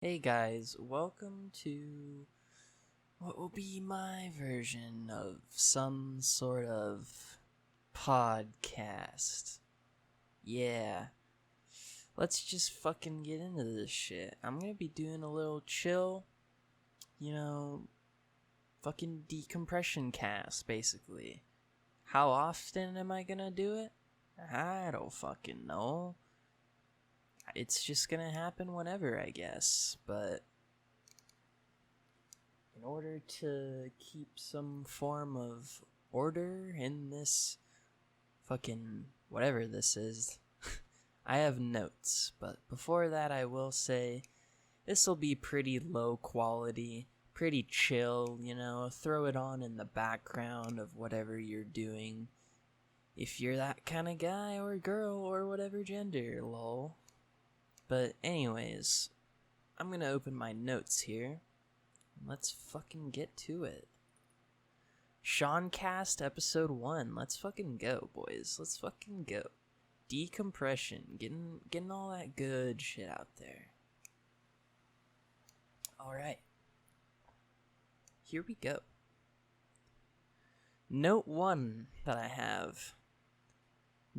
Hey guys, welcome to what will be my version of some sort of podcast. Yeah, let's just fucking get into this shit. I'm gonna be doing a little chill, fucking decompression cast, basically. How often am I gonna do it? I don't fucking know. It's just gonna happen whenever, I guess, but in order to keep some form of order in this fucking whatever this is, I have notes. But before that, I will say this will be pretty low quality, pretty chill, throw it on in the background of whatever you're doing. If you're that kind of guy or girl or whatever gender, lol. But anyways, I'm gonna open my notes here. Let's fucking get to it. Sean Cast episode 1. Let's fucking go, boys. Let's fucking go. Decompression. Getting all that good shit out there. Alright. Here we go. Note 1 that I have.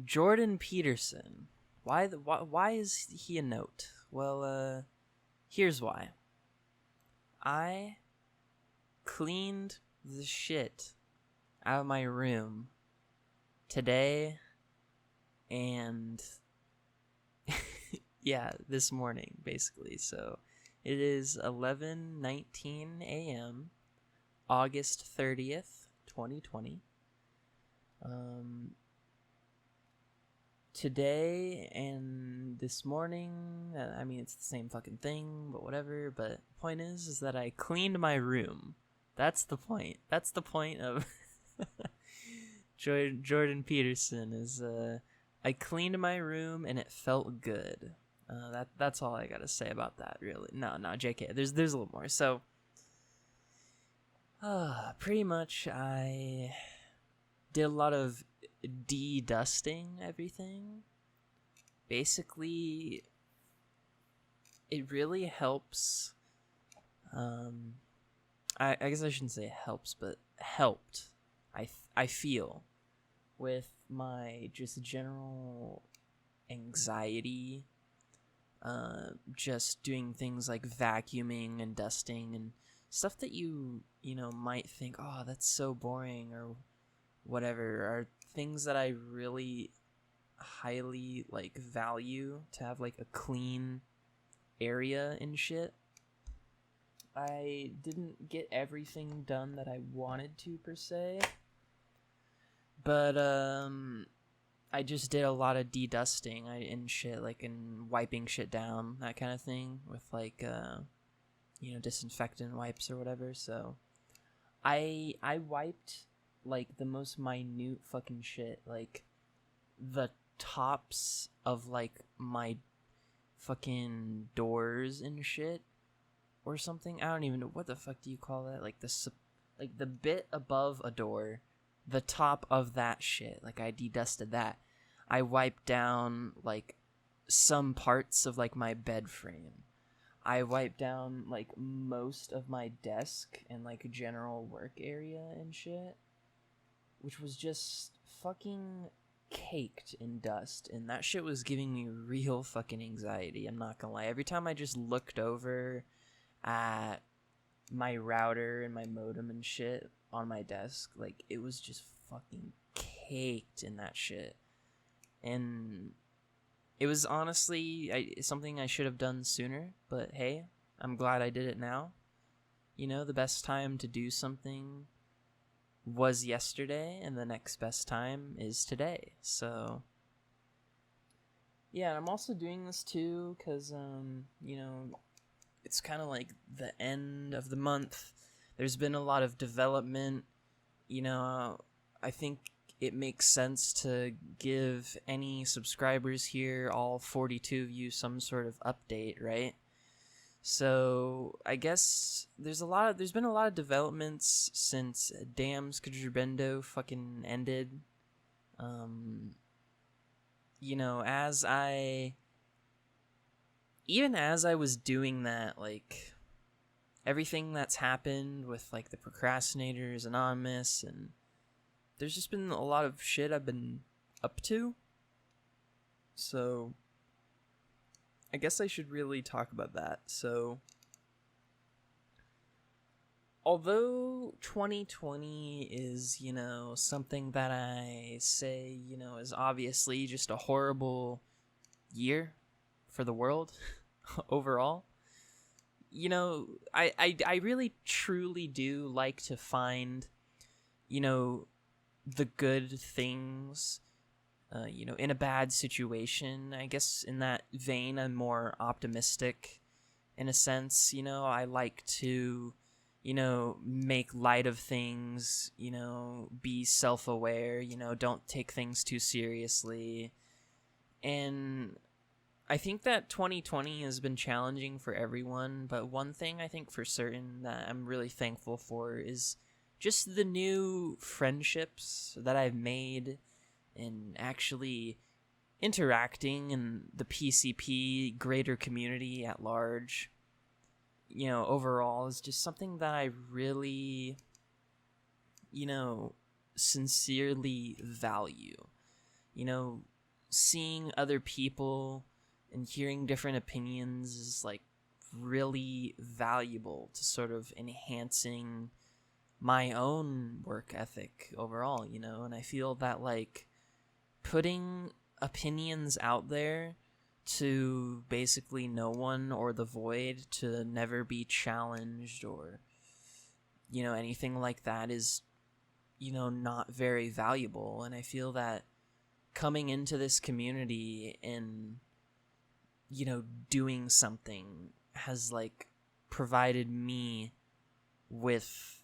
Jordan Peterson. Why is he a note? Well, here's why. I cleaned the shit out of my room today and yeah, this morning basically. So it is 11:19 a.m. August 30th, 2020. Today and this morning, I mean, it's the same fucking thing, but whatever. But the point is that I cleaned my room. That's the point. That's the point of Jordan Peterson is, I cleaned my room and it felt good. That's all I gotta say about that, really. No, JK, there's a little more. So, pretty much I did a lot of de-dusting everything. Basically, it really helps. I guess I shouldn't say helps, but helped. I feel with my just general anxiety. Just doing things like vacuuming and dusting and stuff that you might think, oh, that's so boring or whatever, are things that I really highly value to have a clean area and shit. I didn't get everything done that I wanted to per se, but I just did a lot of de-dusting and shit, and wiping shit down, that kind of thing, with disinfectant wipes or whatever. So I wiped the most minute fucking shit, the tops of my fucking doors and shit or something. I don't even know what the fuck do you call that, the bit above a door, the top of that shit. I de-dusted that. I wiped down some parts of my bed frame. I wiped down most of my desk and general work area and shit, which was just fucking caked in dust, and that shit was giving me real fucking anxiety, I'm not gonna lie. Every time I just looked over at my router and my modem and shit on my desk, it was just fucking caked in that shit. And it was honestly something I should have done sooner, but hey, I'm glad I did it now. The best time to do something was yesterday, and the next best time is today. So yeah, and I'm also doing this too because it's kind of the end of the month. There's been a lot of development. I think it makes sense to give any subscribers here, all 42 of you, some sort of update, right? So I guess there's been a lot of developments since Dam's Kajubendo fucking ended. As I even as I was doing that, like, everything that's happened with, like, the Procrastinators Anonymous, and there's just been a lot of shit I've been up to. So I guess I should really talk about that. So although 2020 is, something that I say, is obviously just a horrible year for the world overall, I really truly do like to find, the good things, in a bad situation. I guess in that vein, I'm more optimistic in a sense. I like to, make light of things, be self-aware, don't take things too seriously. And I think that 2020 has been challenging for everyone, but one thing I think for certain that I'm really thankful for is just the new friendships that I've made and actually interacting in the PCP greater community at large. Overall is just something that I really, sincerely value. Seeing other people and hearing different opinions is, like, really valuable to sort of enhancing my own work ethic overall, and I feel that, like, putting opinions out there to basically no one or the void to never be challenged or, anything like that is, not very valuable. And I feel that coming into this community and, doing something has, like, provided me with,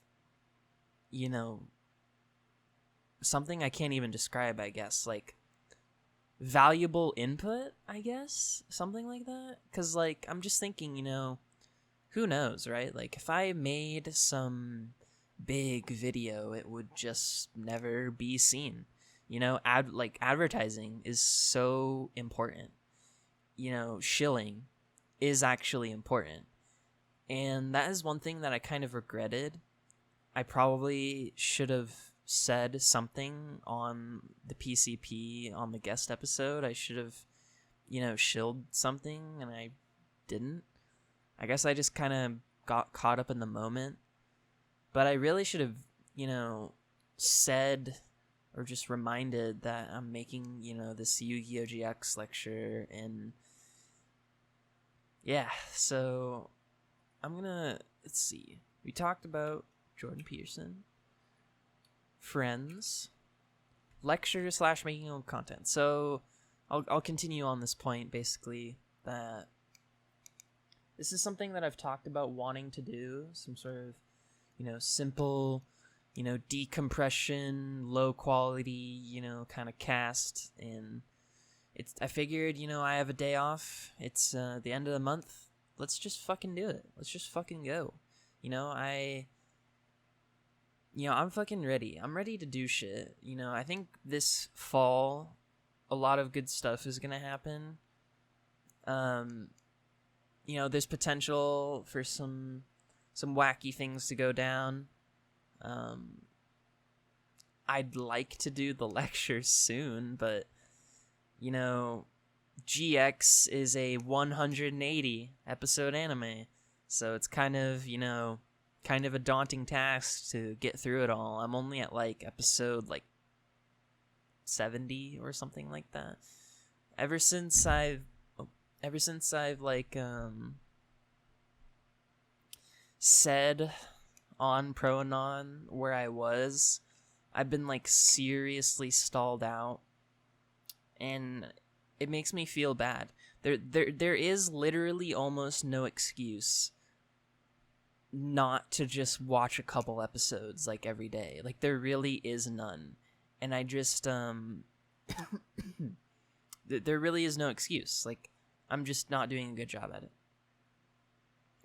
something I can't even describe, I guess, like, valuable input, I guess, something like that. Because, like, I'm just thinking, who knows, right? Like, if I made some big video, it would just never be seen. Advertising is so important. Shilling is actually important. And that is one thing that I kind of regretted. I probably should have said something on the PCP on the guest episode. I should have, shilled something, and I didn't. I guess I just kind of got caught up in the moment. But I really should have, said or just reminded that I'm making, this Yu-Gi-Oh! GX lecture. And yeah, so let's see. We talked about Jordan Peterson, friends, lecture / making your own content. So I'll continue on this point, basically, that this is something that I've talked about wanting to do, some sort of, simple, decompression, low quality, kind of cast. And I figured, I have a day off. It's the end of the month. Let's just fucking do it. Let's just fucking go. I'm fucking ready. I'm ready to do shit. I think this fall, a lot of good stuff is gonna happen. There's potential for some wacky things to go down. I'd like to do the lecture soon, but, GX is a 180 episode anime. So it's kind of a daunting task to get through it all. I'm only at, like, episode, like, 70 or something like that. Ever since I've like, said on Proanon where I was, I've been, like, seriously stalled out. And it makes me feel bad. There is literally almost no excuse not to just watch a couple episodes, like, every day. Like, there really is none. And I just there really is no excuse. Like, I'm just not doing a good job at it.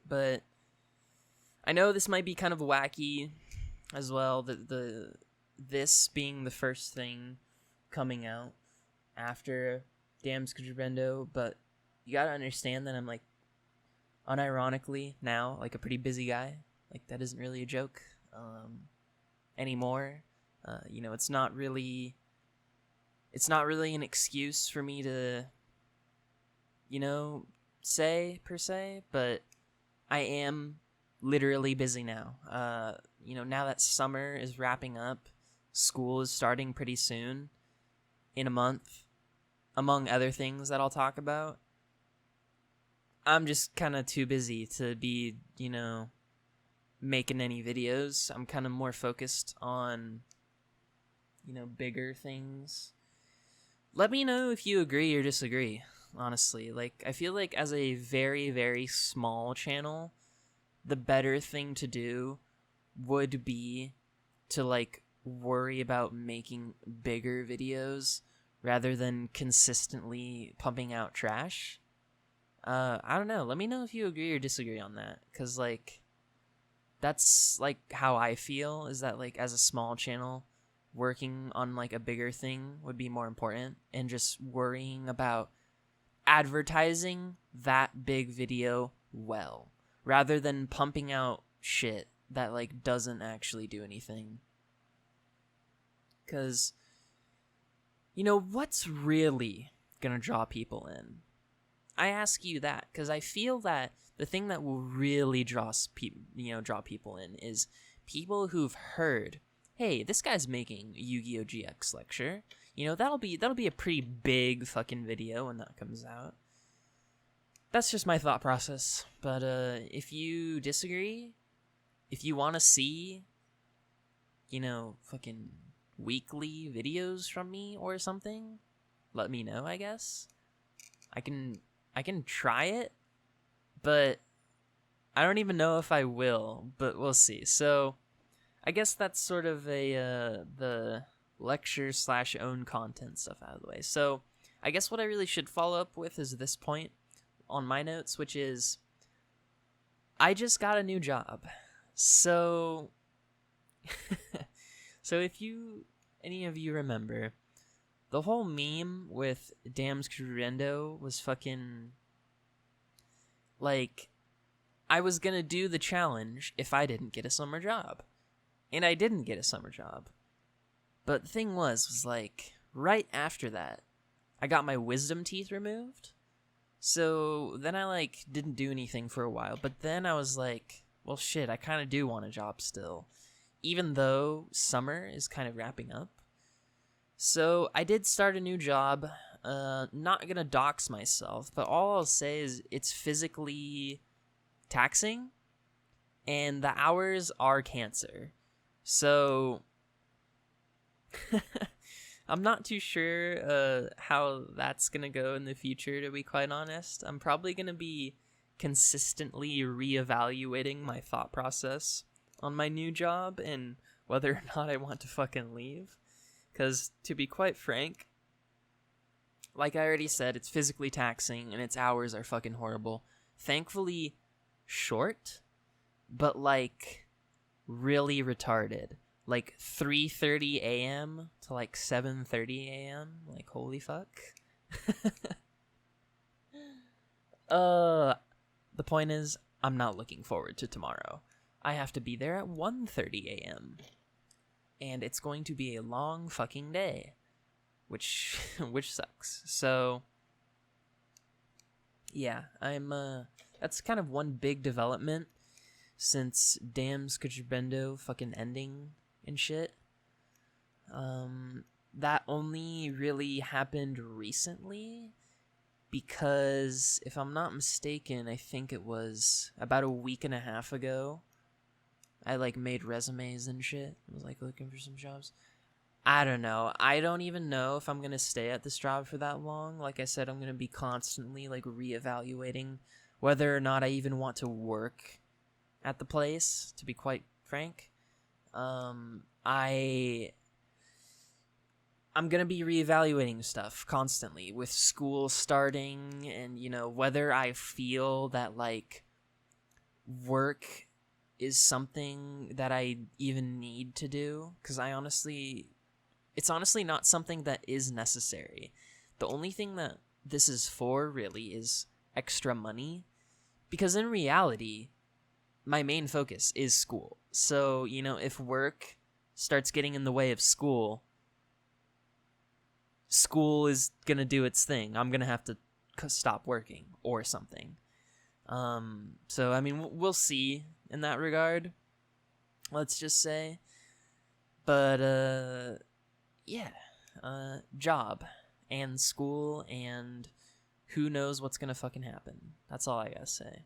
But I know this might be kind of wacky as well, this being the first thing coming out after Damn Scudribendo, but you gotta understand that I'm, like, unironically now, like, a pretty busy guy. Like, that isn't really a joke anymore. It's not really an excuse for me to, say, per se, but I am literally busy now. Now that summer is wrapping up, school is starting pretty soon, in a month, among other things that I'll talk about. I'm just kind of too busy to be, making any videos. I'm kind of more focused on, bigger things. Let me know if you agree or disagree, honestly. Like, I feel like as a very, very small channel, the better thing to do would be to, like, worry about making bigger videos rather than consistently pumping out trash. I don't know. Let me know if you agree or disagree on that. Because, like, that's, like, how I feel, is that, like, as a small channel, working on, like, a bigger thing would be more important. And just worrying about advertising that big video well, rather than pumping out shit that, like, doesn't actually do anything. Because, what's really gonna draw people in? I ask you that because I feel that the thing that will really draw people in is people who've heard, hey, this guy's making Yu-Gi-Oh! GX lecture. That'll be a pretty big fucking video when that comes out. That's just my thought process. But if you disagree, if you want to see, fucking weekly videos from me or something, let me know, I guess. I can try it, but I don't even know if I will, but we'll see. So I guess that's sort of the lecture / own content stuff out of the way. So I guess what I really should follow up with is this point on my notes, which is I just got a new job. So if any of you remember, the whole meme with Dam's Crescendo was fucking, like, I was gonna do the challenge if I didn't get a summer job. And I didn't get a summer job. But the thing was like, right after that, I got my wisdom teeth removed. So then I, like, didn't do anything for a while. But then I was like, well, shit, I kind of do want a job still. Even though summer is kind of wrapping up. So I did start a new job. Not gonna dox myself, but all I'll say is it's physically taxing, and the hours are cancer. So I'm not too sure how that's gonna go in the future, to be quite honest. I'm probably gonna be consistently reevaluating my thought process on my new job and whether or not I want to fucking leave. Because, to be quite frank, like I already said, it's physically taxing and its hours are fucking horrible. Thankfully, short, but, like, really retarded. Like, 3:30 a.m. to, like, 7:30 a.m. Like, holy fuck. The point is, I'm not looking forward to tomorrow. I have to be there at 1:30 a.m. And it's going to be a long fucking day, which sucks. So yeah, that's kind of one big development since Dam's Crescendo fucking ending and shit. That only really happened recently because, if I'm not mistaken, I think it was about a week and a half ago, I, like, made resumes and shit. I was, like, looking for some jobs. I don't know. I don't even know if I'm going to stay at this job for that long. Like I said, I'm going to be constantly, like, reevaluating whether or not I even want to work at the place, to be quite frank. I'm going to be reevaluating stuff constantly with school starting and, whether I feel that, like, work is something that I even need to do, because it's honestly not something that is necessary. The only thing that this is for, really, is extra money, Because in reality, my main focus is school. So, you know, if work starts getting in the way of school, school is going to do its thing. I'm going to have to stop working or something. So, I mean, we'll see in that regard, let's just say. But, yeah, job and school and who knows what's going to fucking happen. That's all I gotta say.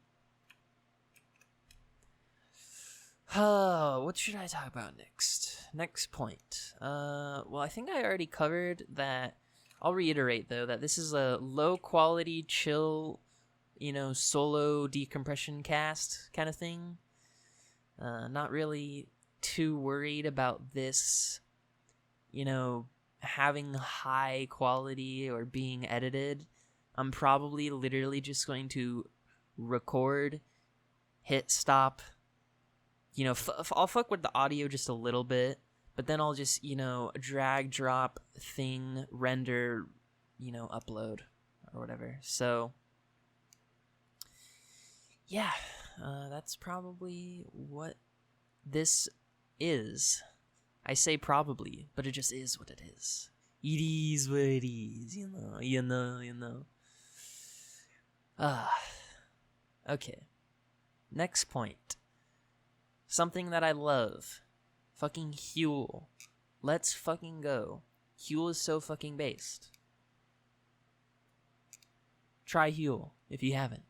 What should I talk about next? Next point. Well, I think I already covered that. I'll reiterate, though, that this is a low-quality, chill, you know, solo decompression cast kind of thing. Not really too worried about this, you know, having high quality or being edited. I'm probably literally just going to record, hit stop, you know, I'll fuck with the audio just a little bit, but then I'll just, you know, drag, drop, thing, render, you know, upload, or whatever. So, yeah, that's probably what this is. I say probably, but it just is what it is. It is what it is, you know. Okay. Next point. Something that I love. Fucking Huel. Let's fucking go. Huel is so fucking based. Try Huel if you haven't.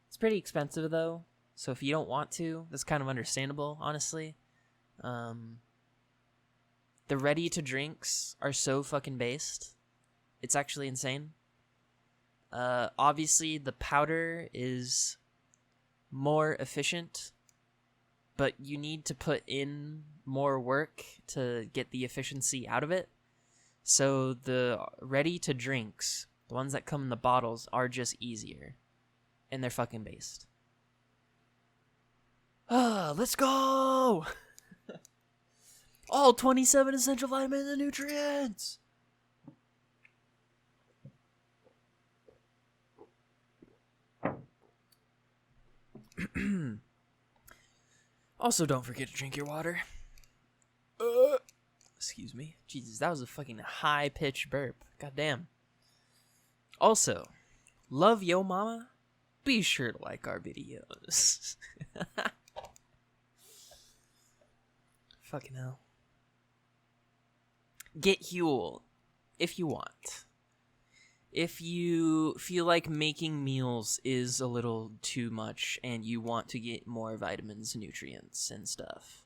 It's pretty expensive though, so if you don't want to, that's kind of understandable, honestly. The ready-to drinks are so fucking based. It's actually insane. Obviously, the powder is more efficient, but you need to put in more work to get the efficiency out of it. So the ready-to-drinks, the ones that come in the bottles, are just easier. And they're fucking based. Let's go! All 27 essential vitamins and nutrients! Also, don't forget to drink your water. Excuse me. Jesus, that was a fucking high-pitched burp. Goddamn. Also, love yo mama. Be sure to like our videos. Fucking hell. Get Huel if you want. If you feel like making meals is a little too much and you want to get more vitamins, nutrients, and stuff.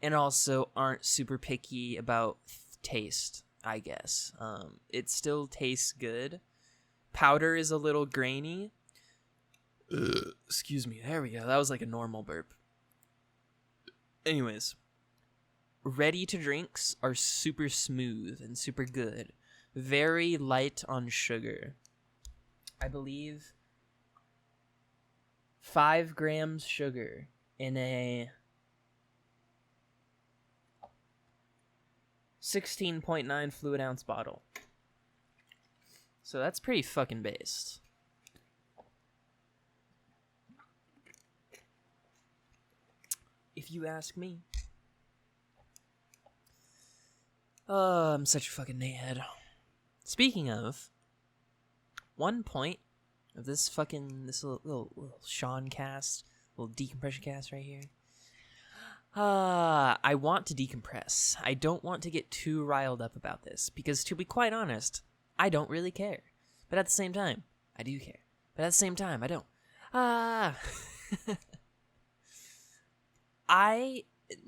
And also aren't super picky about taste, I guess. It still tastes good. Powder is a little grainy. Excuse me. There we go. That was like a normal burp. Anyways. Ready-to-drinks are super smooth and super good. Very light on sugar. I believe 5 grams sugar in a 16.9 fluid ounce bottle. So that's pretty fucking based. If you ask me. I'm such a fucking natehead. Speaking of, one point of this little Sean cast, little decompression cast right here. I want to decompress. I don't want to get too riled up about this because, to be quite honest, I don't really care. But at the same time, I do care. But at the same time, I don't.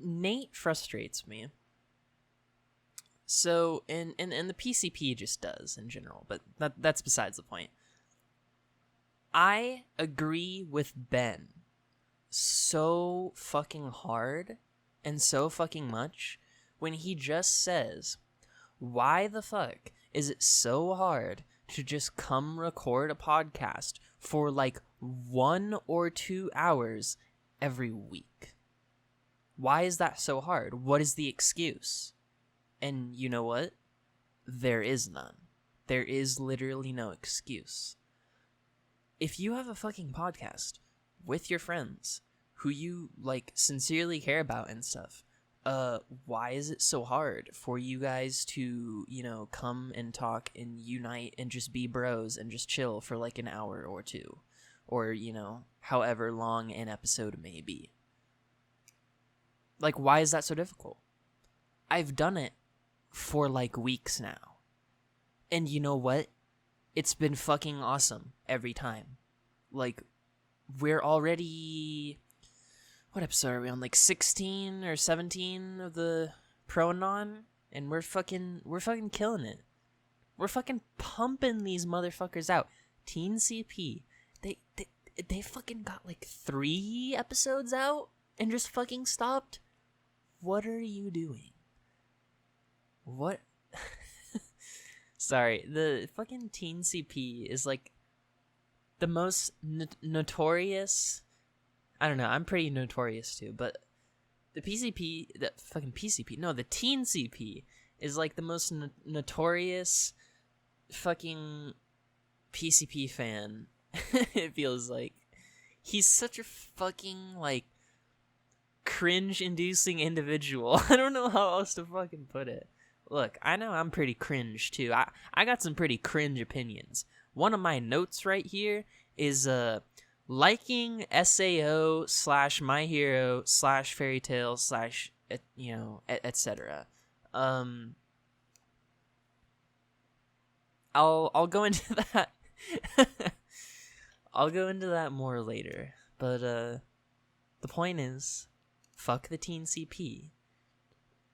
Nate frustrates me. So, and the PCP just does in general, but that's besides the point. I agree with Ben so fucking hard and so fucking much when he just says, why the fuck is it so hard to just come record a podcast for like 1 or 2 hours every week? Why is that so hard? What is the excuse? And you know what? There is none. There is literally no excuse. if you have a fucking podcast with your friends who you like sincerely care about and stuff, why is it so hard for you guys to, you know, come and talk and unite and just be bros and just chill for like an hour or two, or, you know, however long an episode may be? Like, why is that so difficult? I've done it for like weeks now, and you know what? It's been fucking awesome every time. Like, we're already... What episode are we on? Like 16 or 17 of the pro and non? And we're fucking killing it. We're fucking pumping these motherfuckers out. Teen CP, they fucking got like 3 episodes out and just fucking stopped? What are you doing? What? Sorry, the fucking Teen CP is like the most notorious. I don't know, I'm pretty notorious too, but the PCP, the fucking PCP, no, the Teen CP is like the most notorious fucking PCP fan. It feels like he's such a fucking like cringe-inducing individual. I don't know how else to fucking put it. Look, I know I'm pretty cringe too. I got some pretty cringe opinions. One of my notes right here is liking SAO / My Hero / Fairy Tail / you know, etc. I'll go into that. I'll go into that more later. But the point is, fuck the Teen CP.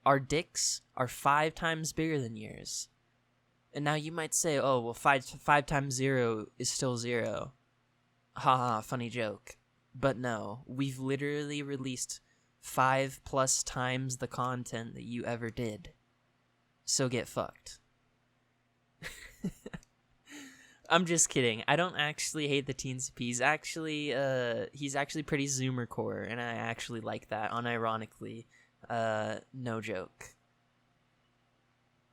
Our dicks are 5 times bigger than yours. And now you might say, oh, well, 5 times 0 is still 0. Haha, funny joke. But no, we've literally released 5+ times the content that you ever did. So get fucked. I'm just kidding. I don't actually hate the Teen CP. He's actually pretty Zoomer core, and I actually like that, unironically. No joke.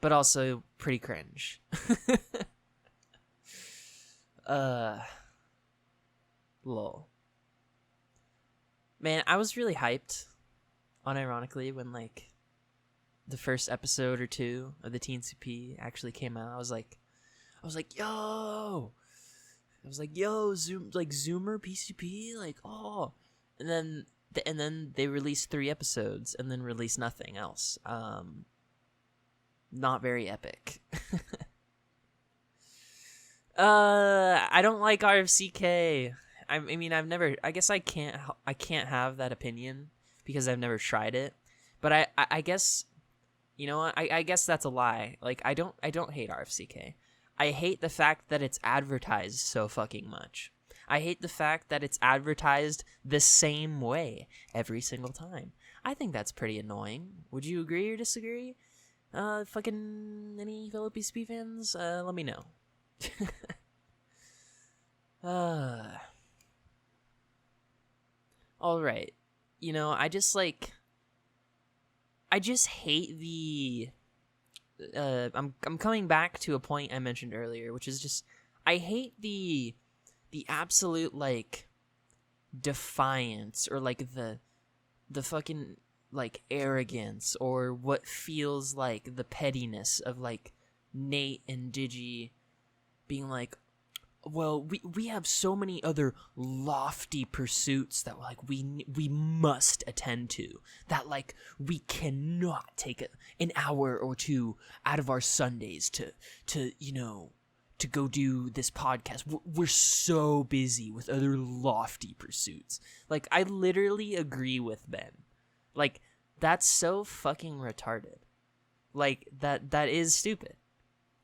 But also pretty cringe. Lol. Man, I was really hyped, unironically, when like the first episode or 2 of the Teen CP actually came out. I was like, yo! Zoom, like Zoomer PCP, like, oh. And then they released 3 episodes and then released nothing else. Not very epic. I don't like RFCK. I mean, I guess I can't have that opinion because I've never tried it. But I guess, you know what? I guess that's a lie. Like, I don't hate RFCK. I hate the fact that it's advertised so fucking much. I hate the fact that it's advertised the same way every single time. I think that's pretty annoying. Would you agree or disagree? Fucking any Philip PCP fans? Let me know. Alright. You know, I just hate the... I'm coming back to a point I mentioned earlier, which is just... I hate the absolute, like, defiance, or, like, the fucking, like, arrogance, or what feels like the pettiness of, like, Nate and Digi being like, well, we have so many other lofty pursuits that, like, we must attend to, that, like, we cannot take an hour or 2 out of our Sundays to you know, to go do this podcast. We're so busy with other lofty pursuits. Like, I literally agree with Ben. Like, that's so fucking retarded. Like, that is stupid.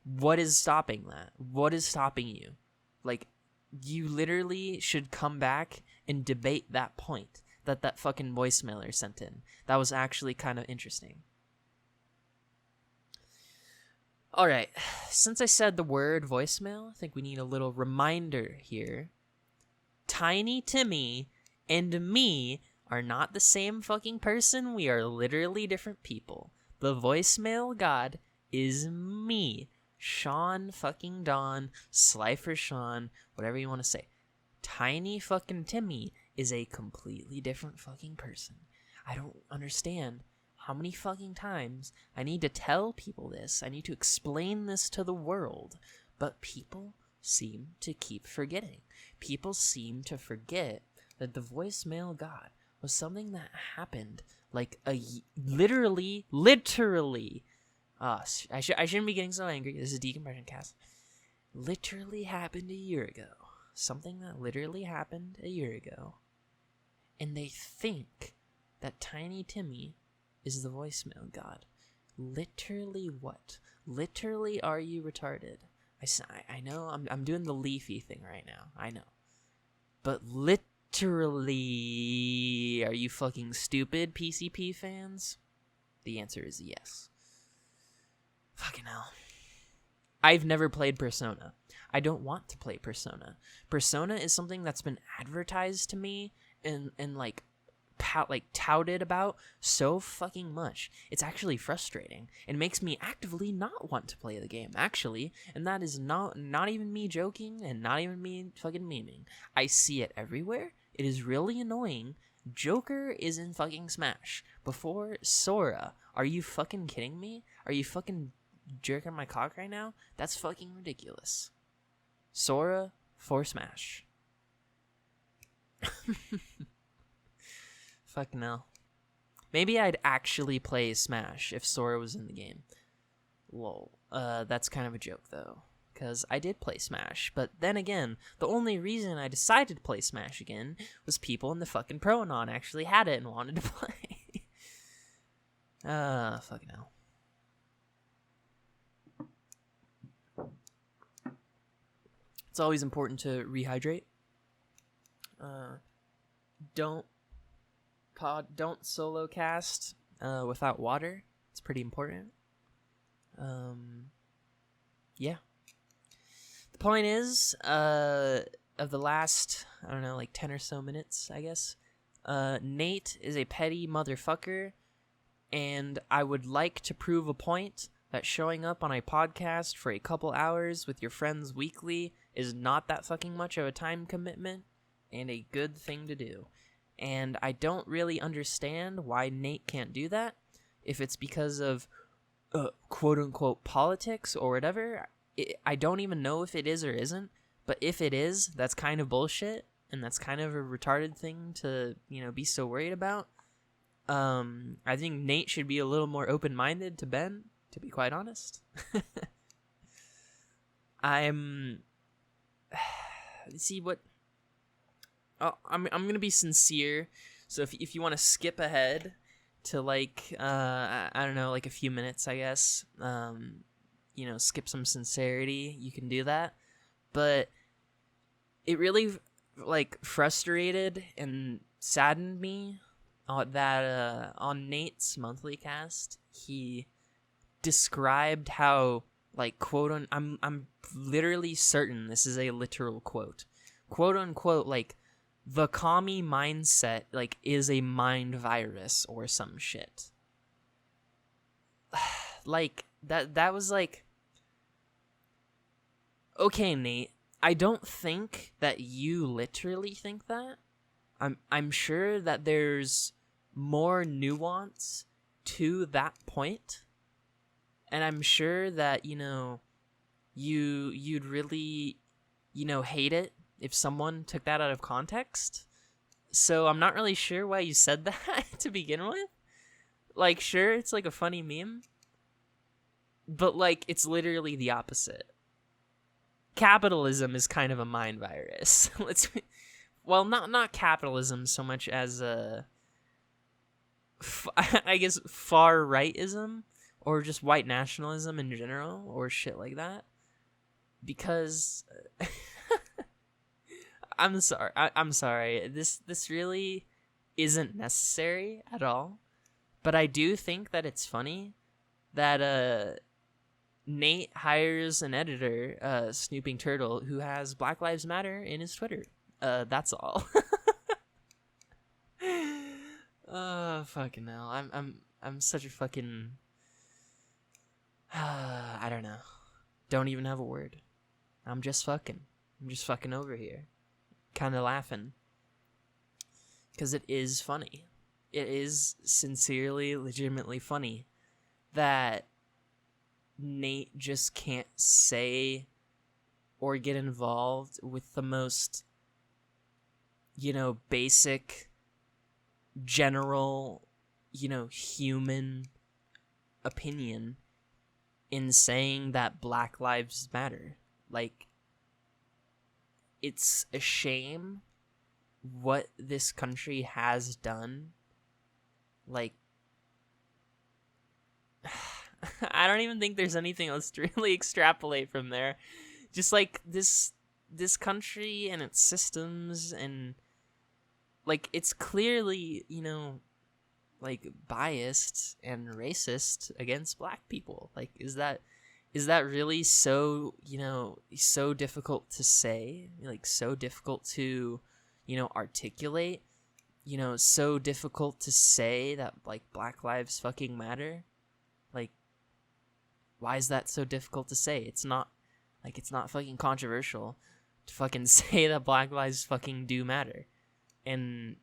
What is stopping that? What is stopping you? Like, you literally should come back and debate that point that fucking voicemailer sent in. That was actually kind of interesting. Alright, since I said the word voicemail, I think we need a little reminder here. Tiny Timmy and me are not the same fucking person. We are literally different people. The voicemail god is me. Sean fucking Don, Slifer Sean, whatever you want to say. Tiny fucking Timmy is a completely different fucking person. I don't understand how many fucking times I need to tell people this. I need to explain this to the world. But people seem to keep forgetting. People seem to forget that the voicemail god was something that happened like literally. I shouldn't be getting so angry. This is Decompression Cast. Literally happened a year ago. Something that literally happened a year ago. And they think that Tiny Timmy is the voicemail god. Literally what? Literally, are you retarded? I know I'm doing the leafy thing right now. I know. But literally, are you fucking stupid, PCP fans? The answer is yes. Fucking hell. I've never played Persona. I don't want to play Persona. Persona is something that's been advertised to me and touted about so fucking much. It's actually frustrating. It makes me actively not want to play the game, actually. And that is not even me joking and not even me fucking memeing. I see it everywhere. It is really annoying. Joker is in fucking Smash before Sora. Are you fucking kidding me? Are you fucking jerking my cock right now? That's fucking ridiculous. Sora for Smash. Fucking hell. Maybe I'd actually play Smash if Sora was in the game. Lol. That's kind of a joke, though. Because I did play Smash. But then again, the only reason I decided to play Smash again was people in the fucking Pro-Anon actually had it and wanted to play. Fucking hell. It's always important to rehydrate. Don't solo cast without water. It's pretty important. Yeah. The point is, of the last, I don't know, like 10 or so minutes, I guess, Nate is a petty motherfucker, and I would like to prove a point that showing up on a podcast for a couple hours with your friends weekly is not that fucking much of a time commitment and a good thing to do. And I don't really understand why Nate can't do that. If it's because of quote-unquote politics or whatever, I don't even know if it is or isn't. But if it is, that's kind of bullshit. And that's kind of a retarded thing to, be so worried about. I think Nate should be a little more open-minded to Ben, to be quite honest. I'm gonna be sincere. So if you want to skip ahead to I don't know, like a few minutes, I guess, skip some sincerity, you can do that. But it really frustrated and saddened me that on Nate's monthly cast he described how quote I'm literally certain this is a literal quote unquote the commie mindset is a mind virus or some shit. That was okay, Nate, I don't think that you literally think that. I'm sure that there's more nuance to that point. And I'm sure that, you'd really, hate it if someone took that out of context. So I'm not really sure why you said that to begin with. Sure, it's a funny meme. But, it's literally the opposite. Capitalism is kind of a mind virus. Well, not capitalism so much as, I guess, far-rightism. Or just white nationalism in general, or shit like that. Because I'm sorry. This really isn't necessary at all. But I do think that it's funny that Nate hires an editor, Snooping Turtle, who has Black Lives Matter in his Twitter. That's all. Oh, fucking hell. I'm such a fucking I don't know. Don't even have a word. I'm just fucking over here. kind of laughing. Because it is funny. It is sincerely, legitimately funny that Nate just can't say or get involved with the most, basic, general, human opinion in saying that Black Lives Matter. Like, it's a shame what this country has done. Like, I don't even think there's anything else to really extrapolate from there. Just like this country and its systems, and like it's clearly, like biased and racist against Black people. Like, is that really so, so difficult to say, like so difficult to, articulate, so difficult to say that like Black lives fucking matter? Like, why is that so difficult to say? It's not fucking controversial to fucking say that Black lives fucking do matter. And,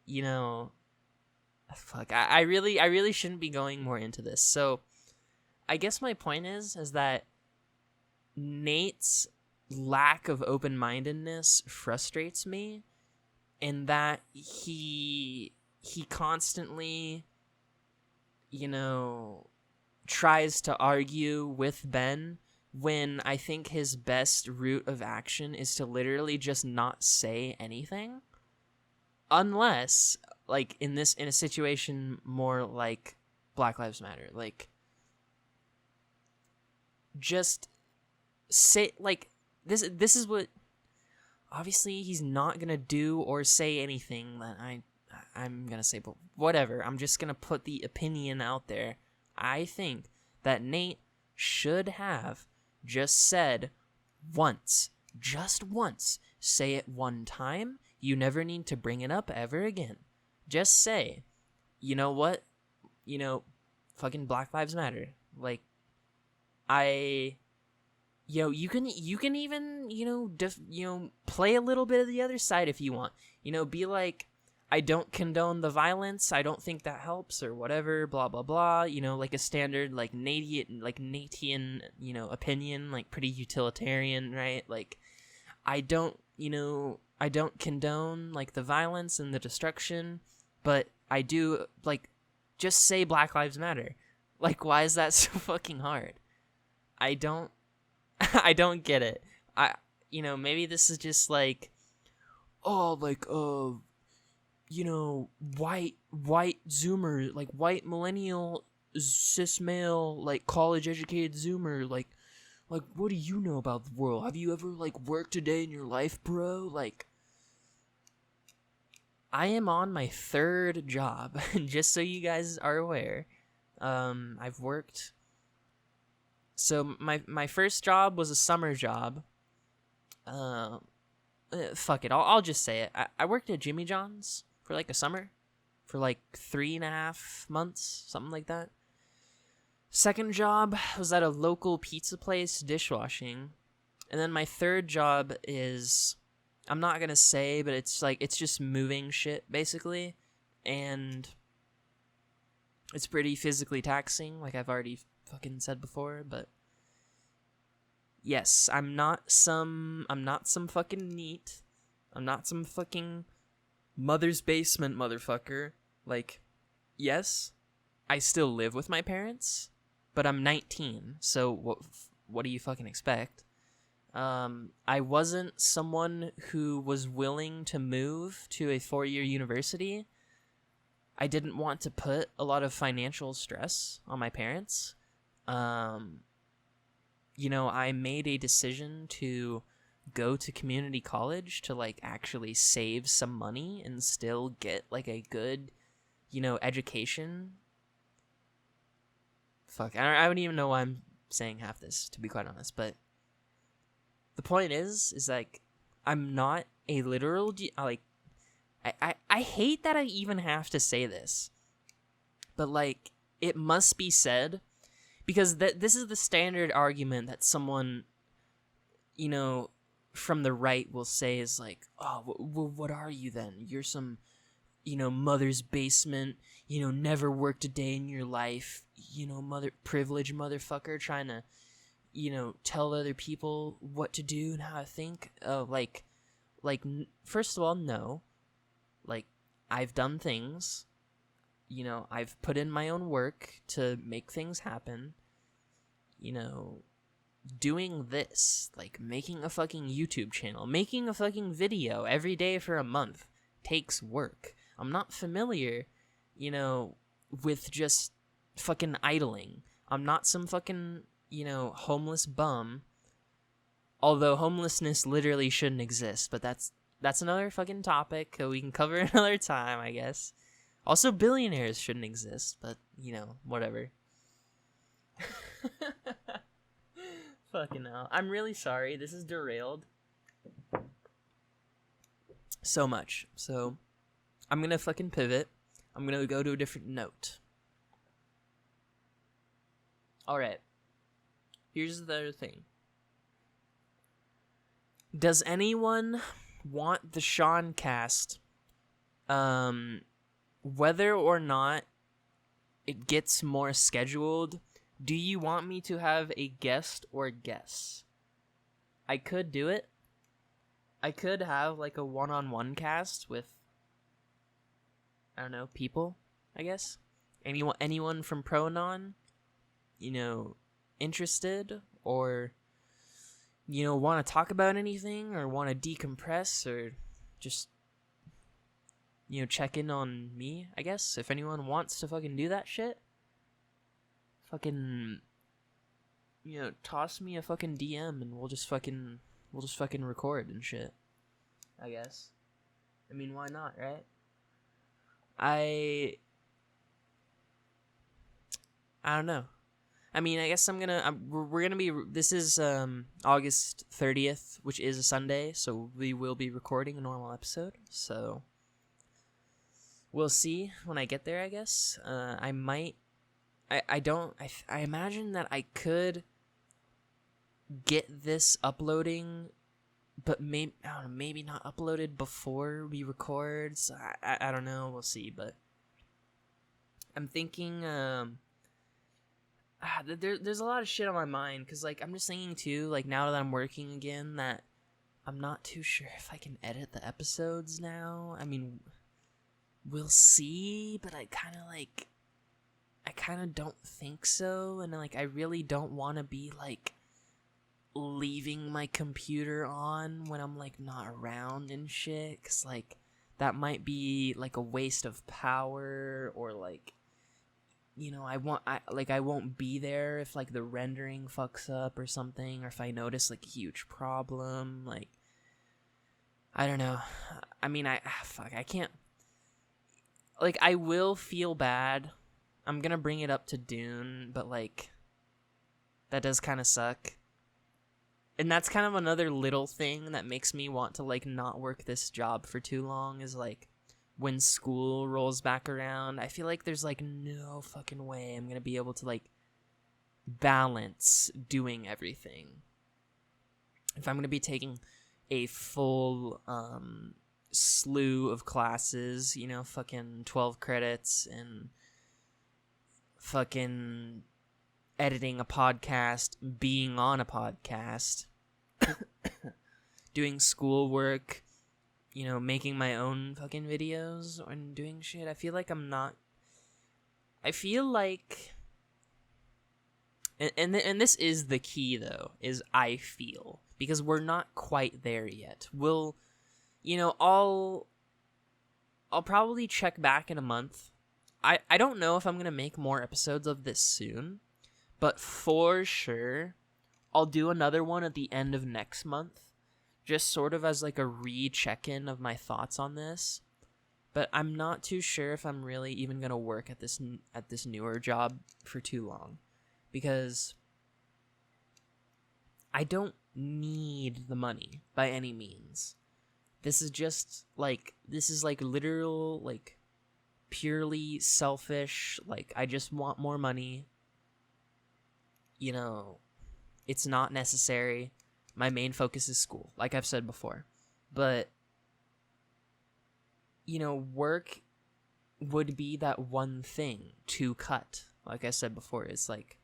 fuck, I really shouldn't be going more into this. So I guess my point is that Nate's lack of open-mindedness frustrates me, in that he constantly, tries to argue with Ben, when I think his best route of action is to literally just not say anything. Unless, like, in a situation more like Black Lives Matter, like, just say, like, this is what, obviously he's not gonna do or say anything that I'm gonna say, but whatever, I'm just gonna put the opinion out there. I think that Nate should have just said once, just once, say it one time. You never need to bring it up ever again. Just say, you know what? Fucking Black Lives Matter. Like, you can even, play a little bit of the other side if you want. Be like, I don't condone the violence. I don't think that helps, or whatever, blah, blah, blah. Like a standard, like, Natian, opinion, like, pretty utilitarian, right? Like, I don't condone, like, the violence and the destruction, but I do, like, just say Black Lives Matter. Like, why is that so fucking hard? I don't get it. Maybe this is just, like, white Zoomer, like, white millennial, cis male, like, college-educated Zoomer, like, what do you know about the world? Have you ever, like, worked a day in your life, bro? Like, I am on my third job, just so you guys are aware. I've worked... So, my first job was a summer job. Fuck it, I'll just say it. I worked at Jimmy John's for, like, a summer. For, like, 3.5 months, something like that. Second job was at a local pizza place, dishwashing. And then my third job is, I'm not gonna say, but it's like, it's just moving shit, basically. And it's pretty physically taxing, like I've already fucking said before, but yes, I'm not some fucking NEET. I'm not some fucking mother's basement motherfucker. Like, yes, I still live with my parents, but I'm 19, so what do you fucking expect? I wasn't someone who was willing to move to a 4-year university. I didn't want to put a lot of financial stress on my parents. I made a decision to go to community college to, like, actually save some money and still get, like, a good, education. Fuck, I don't even know why I'm saying half this, to be quite honest, but the point is like, I'm not a literal, I hate that I even have to say this, but, like, it must be said, because this is the standard argument that someone, from the right will say is like, oh, what are you then? You're some, mother's basement, never worked a day in your life, privileged motherfucker trying to, tell other people what to do and how to think. First of all, no. Like, I've done things, I've put in my own work to make things happen, doing this, like making a fucking YouTube channel, making a fucking video every day for a month takes work. I'm not familiar, with just fucking idling. I'm not some fucking, homeless bum. Although homelessness literally shouldn't exist, but that's another fucking topic that we can cover another time, I guess. Also, billionaires shouldn't exist, but, whatever. Fucking hell. I'm really sorry. This is derailed so much. So, I'm gonna fucking pivot. I'm gonna go to a different note. Alright. Here's the other thing. Does anyone want the Sean Cast, whether or not it gets more scheduled? Do you want me to have a guest or guess? I could do it. I could have like a one-on-one cast with, I don't know, people, I guess. Anyone from Pronon, interested, or, want to talk about anything, or want to decompress, or just, check in on me, I guess. If anyone wants to fucking do that shit, fucking, toss me a fucking DM and we'll just fucking record and shit, I guess. I mean, why not, right? I don't know. I mean, I guess we're gonna be, this is, August 30th, which is a Sunday, so we will be recording a normal episode, so we'll see when I get there, I guess. I imagine that I could get this uploading, but maybe not uploaded before we record, so I don't know, we'll see, but I'm thinking, there's a lot of shit on my mind, because, like, I'm just thinking, too, like, now that I'm working again, that I'm not too sure if I can edit the episodes now. I mean, we'll see, but I kind of don't think so, and, like, I really don't want to be, like, leaving my computer on when I'm, like, not around and shit, because, like, that might be, like, a waste of power, or, like, I won't be there if, like, the rendering fucks up or something, or if I notice, like, a huge problem, like, I don't know. I mean, I can't, like, I will feel bad. I'm gonna bring it up to Dune, but, like, that does kind of suck. And that's kind of another little thing that makes me want to, like, not work this job for too long, is, like, when school rolls back around, I feel like there's, like, no fucking way I'm gonna be able to, like, balance doing everything. If I'm gonna be taking a full, slew of classes, fucking 12 credits, and fucking editing a podcast, being on a podcast, doing schoolwork, making my own fucking videos and doing shit. I feel like, and this is the key, though, is I feel, because we're not quite there yet. I'll probably check back in a month. I don't know if I'm going to make more episodes of this soon, but for sure, I'll do another one at the end of next month, just sort of as, like, a re-check-in of my thoughts on this. But I'm not too sure if I'm really even going to work at this newer job for too long, because I don't need the money by any means. This is just, like, literal, like, purely selfish, like, I just want more money. It's not necessary. My main focus is school, like I've said before. But, you know, work would be that one thing to cut. Like I said before, it's like,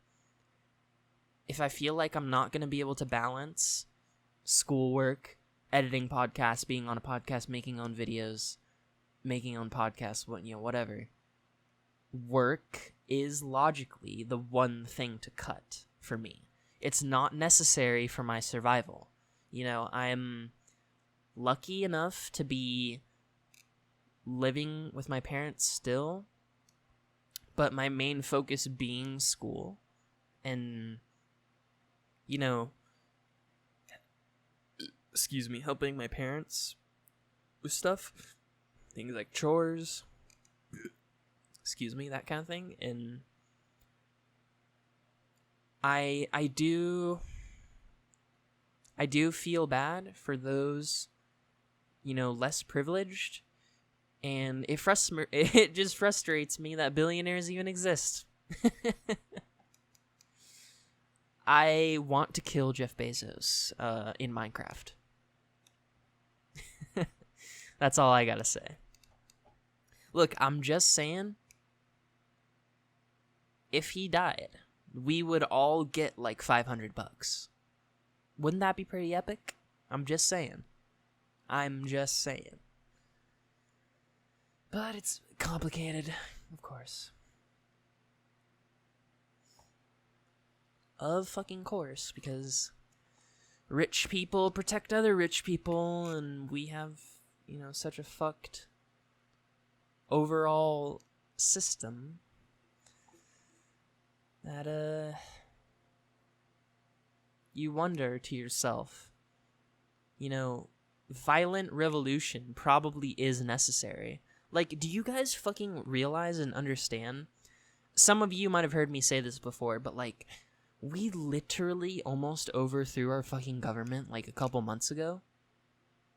if I feel like I'm not going to be able to balance schoolwork, editing podcasts, being on a podcast, making on videos, making on podcasts, whatever, work is logically the one thing to cut for me. It's not necessary for my survival. You know, I'm lucky enough to be living with my parents still, but my main focus being school and, you know, helping my parents with stuff, things like chores, that kind of thing. And I do feel bad for those, you know, less privileged, and it just frustrates me that billionaires even exist. I want to kill Jeff Bezos in Minecraft. That's all I gotta say. Look, I'm just saying, if he died, we would all get like $500. Wouldn't that be pretty epic? I'm just saying. But it's complicated, of course. Of fucking course, because rich people protect other rich people, and we have, you know, such a fucked overall system that, you wonder to yourself, you know, violent revolution probably is necessary. Like, do you guys fucking realize and understand? Some of you might have heard me say this before, but, like, we literally almost overthrew our fucking government, like, a couple months ago.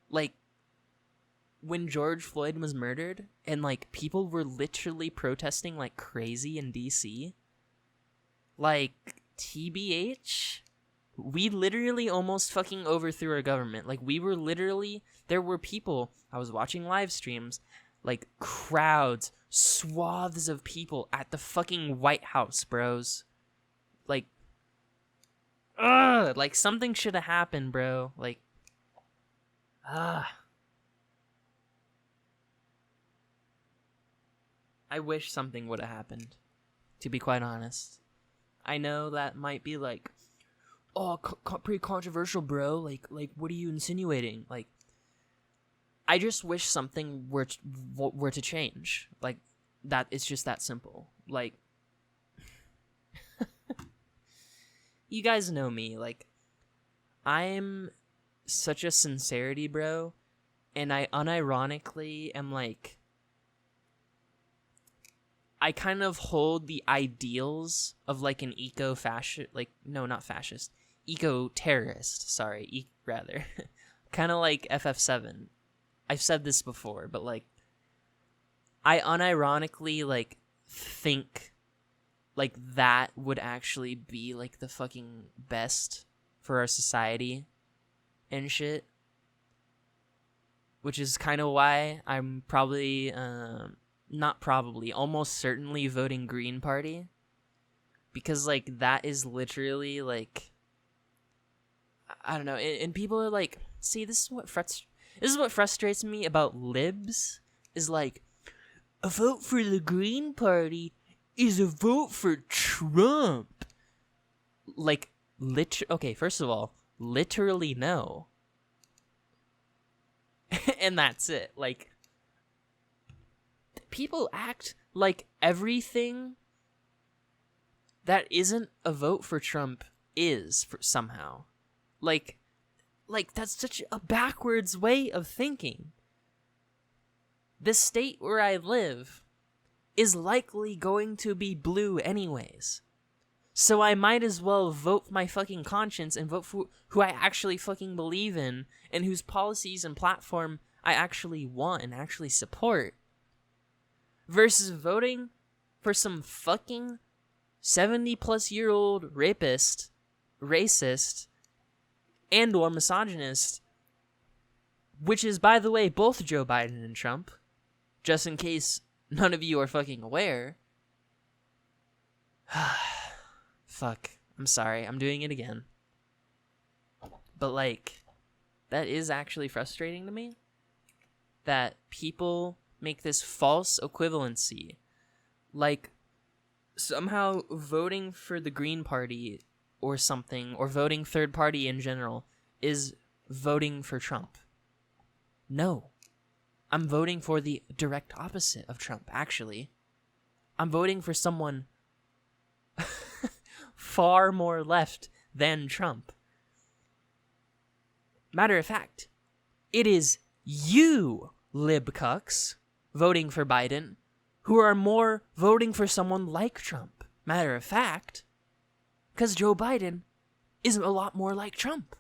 Like, when George Floyd was murdered, and, like, people were literally protesting like crazy in DC, like, TBH, we literally almost fucking overthrew our government. Like, we were literally, there were people, I was watching live streams, like, crowds, swaths of people at the fucking White House, bros. Like, like, something should have happened, bro. Like, I wish something would have happened, to be quite honest. I know that might be like, oh, pretty controversial, bro. Like, what are you insinuating? Like, I just wish something were to change. Like, that, it's just that simple. Like, you guys know me. Like, I'm such a sincerity bro, and I unironically am like, I kind of hold the ideals of like an eco-fascist, like, no, not fascist, eco-terrorist, sorry, rather. Kind of like FF7. I've said this before, but like, I unironically like think like that would actually be like the fucking best for our society and shit. Which is kind of why I'm probably, almost certainly voting Green Party. Because, like, that is literally, like, I don't know, and people are like, see, this is what frustrates me about libs, is like, a vote for the Green Party is a vote for Trump. Like, okay, first of all, literally no. And that's it. Like, people act like everything that isn't a vote for Trump is somehow. Like, that's such a backwards way of thinking. The state where I live is likely going to be blue anyways. So I might as well vote my fucking conscience and vote for who I actually fucking believe in and whose policies and platform I actually want and actually support. Versus voting for some fucking 70-plus-year-old rapist, racist, and or misogynist, which is, by the way, both Joe Biden and Trump, just in case none of you are fucking aware. Fuck. I'm sorry. I'm doing it again. But, like, that is actually frustrating to me. That people make this false equivalency. Like, somehow voting for the Green Party or something, or voting third party in general, is voting for Trump. No. I'm voting for the direct opposite of Trump, actually. I'm voting for someone far more left than Trump. Matter of fact, it is you, libcucks, voting for Biden, who are more voting for someone like Trump. Matter of fact, because Joe Biden is a lot more like Trump.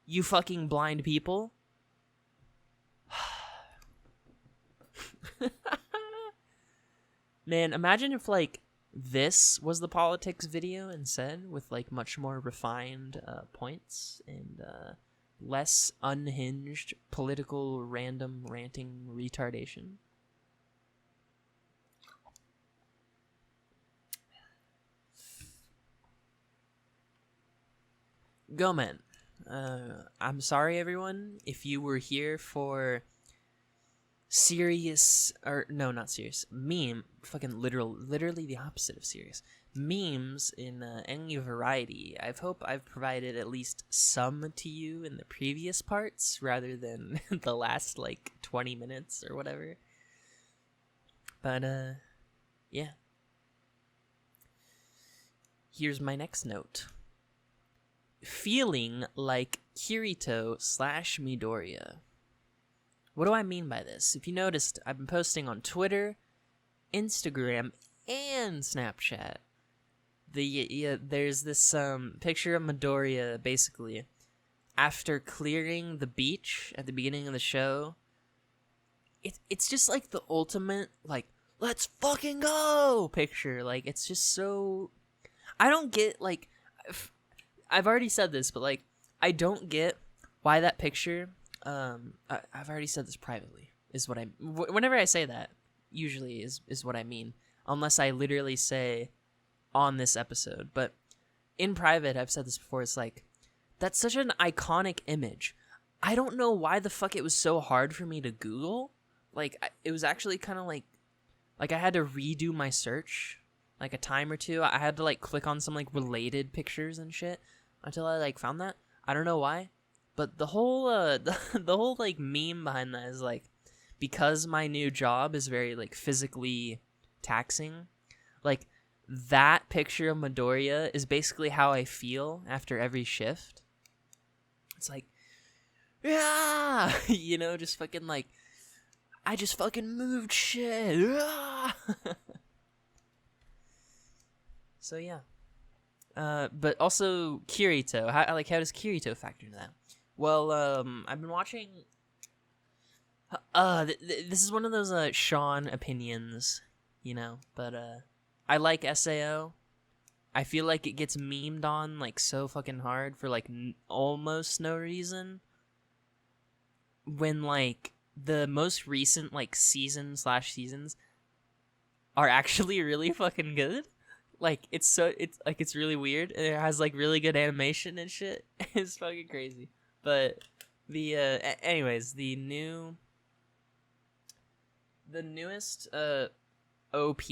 You fucking blind people. Man, imagine if, like, this was the politics video instead, with, like, much more refined points and less unhinged political random ranting retardation. Go, man. I'm sorry, everyone, if you were here for serious, or no, not serious, meme, fucking literally the opposite of serious, memes in any variety. I hope I've provided at least some to you in the previous parts, rather than the last, like, 20 minutes or whatever. But, yeah. Here's my next note. Feeling like Kirito / Midoriya. What do I mean by this? If you noticed, I've been posting on Twitter, Instagram, and Snapchat. There's this picture of Midoriya, basically, after clearing the beach at the beginning of the show. It's just like the ultimate, like, let's fucking go picture. Like, it's just so... I don't get, like... I've already said this, but, like, I don't get why that picture... I've already said this privately, is what whenever I say that, usually is what I mean, unless I literally say on this episode. But in private, I've said this before, it's like, that's such an iconic image. I don't know why the fuck it was so hard for me to Google. Like, it was actually kind of like I had to redo my search, like, a time or two. I had to, like, click on some, like, related pictures and shit until I, like, found that. I don't know why. But the whole, the whole, like, meme behind that is, like, because my new job is very, like, physically taxing, like, that picture of Midoriya is basically how I feel after every shift. It's like, yeah, you know, just fucking, like, I just fucking moved shit. So, yeah. But also Kirito. How does Kirito factor into that? Well, I've been watching... this is one of those, Sean opinions, you know, but, I like SAO. I feel like it gets memed on, like, so fucking hard for, like, almost no reason. When, like, the most recent, like, seasons are actually really fucking good. Like, it's really weird, and it has, like, really good animation and shit. It's fucking crazy. But the anyways, the newest OP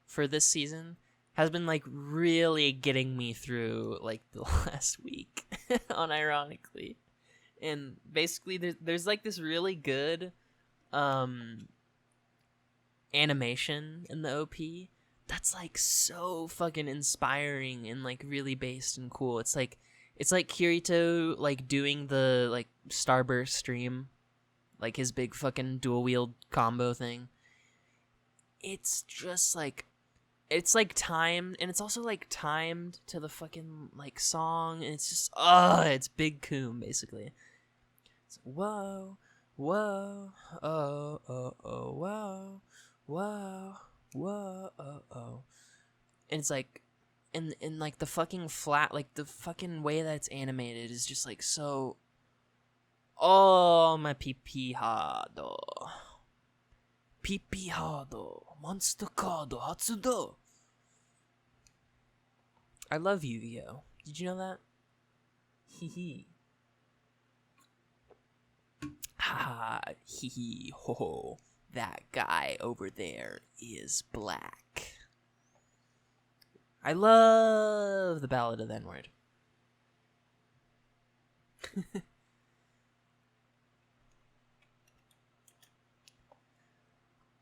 for this season has been, like, really getting me through, like, the last week, unironically. And basically there's like this really good animation in the OP that's, like, so fucking inspiring and, like, really based and cool. It's like Kirito, like, doing the, like, Starburst stream, like, his big fucking dual wield combo thing. It's just, like, it's, like, timed, and it's also, like, timed to the fucking, like, song, and it's just, it's Big Coom, basically. It's, whoa, whoa, oh, oh, oh, whoa, whoa, whoa, oh, oh. And it's, like, and like the fucking flat, like the fucking way that it's animated is just like so. Oh my pipi hado. Pipi hado. Monster card Hatsudo. I love Yu-Gi-Oh! Did you know that? Hee hee. Ha hee hee ho ho. That guy over there is black. I love the Ballad of the N-Word.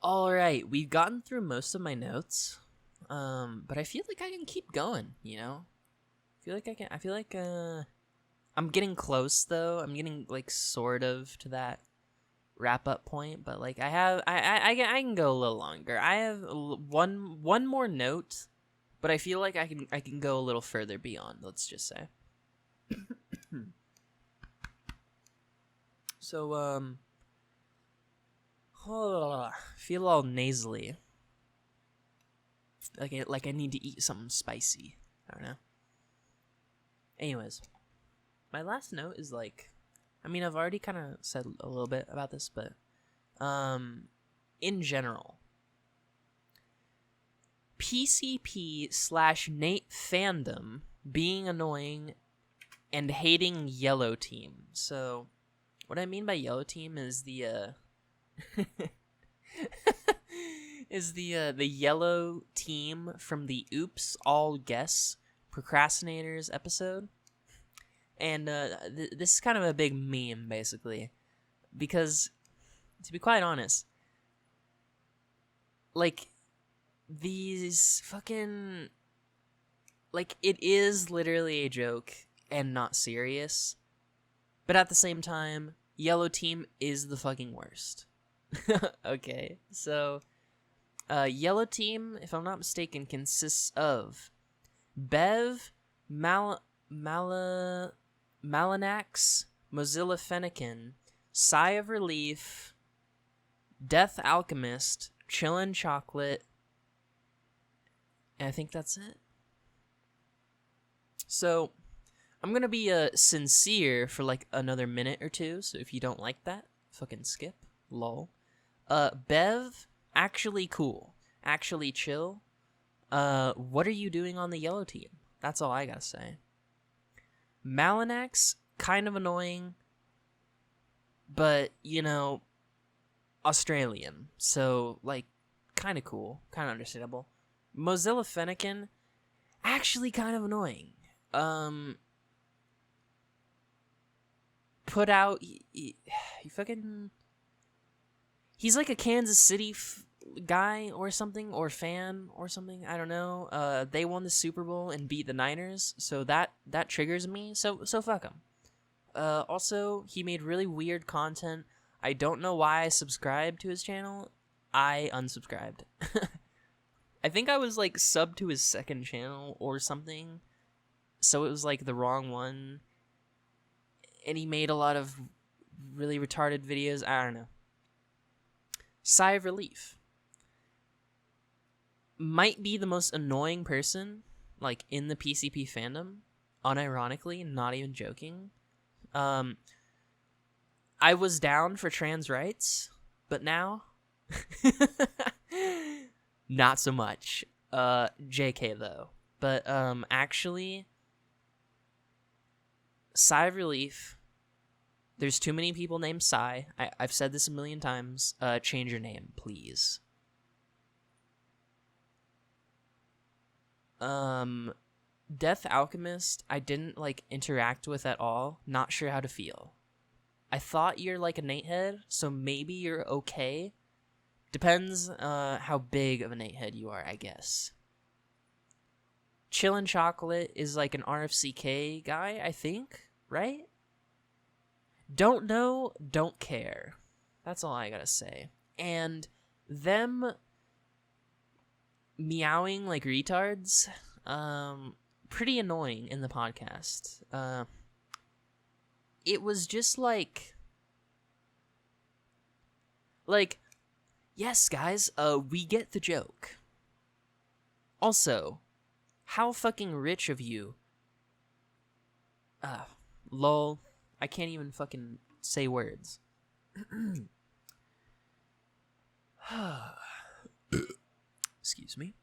Alright, we've gotten through most of my notes. But I feel like I can keep going, you know? I feel like I'm getting close though. I'm getting like sort of to that wrap up point, but like I can go a little longer. I have one more note, but I feel like I can go a little further beyond, let's just say. So feel all nasally. Like I need to eat something spicy. I don't know. Anyways, my last note is like, I mean, I've already kind of said a little bit about this, but in general, PCP/Nate fandom being annoying and hating Yellow Team. So, what I mean by Yellow Team is the the yellow team from the Oops All Guess Procrastinators episode. And this is kind of a big meme, basically, because, to be quite honest, like, these fucking, like, it is literally a joke and not serious, but at the same time, Yellow Team is the fucking worst. Okay, so Yellow Team, if I'm not mistaken, consists of Bev, Malanax, Mozilla Fennekin, Sigh of Relief, Death Alchemist, Chillin' Chocolate, and I think that's it. So, I'm gonna be sincere for like another minute or two, so if you don't like that, fucking skip. Lol. Bev, actually cool. Actually chill. What are you doing on the Yellow Team? That's all I gotta say. Malanax, kind of annoying, but, you know, Australian, so, like, kind of cool, kind of understandable. Mozilla Fennekin, actually kind of annoying. Put out, he fucking, he's like a Kansas City guy or something, or fan or something, I don't know. They won the Super Bowl and beat the Niners, so that triggers me, so fuck him. Also, he made really weird content. I don't know why I subscribed to his channel. I unsubscribed. I think I was like subbed to his second channel or something, so it was like the wrong one, and he made a lot of really retarded videos. I don't know. Sigh of Relief might be the most annoying person, like, in the PCP fandom, unironically, not even joking. I was down for trans rights, but now, not so much. JK, though. But, actually, Sigh of Relief, there's too many people named Sigh. I've said this a million times. Change your name, please. Death Alchemist, I didn't, like, interact with at all. Not sure how to feel. I thought you're, like, a Nate head, so maybe you're okay. Depends, how big of a Nate head you are, I guess. Chillin' Chocolate is, like, an RFCK guy, I think, right? Don't know, don't care. That's all I gotta say. And them meowing like retards, pretty annoying in the podcast. It was just like, yes, guys, we get the joke. Also, How fucking rich of you. Lol. I can't even fucking say words. Excuse me.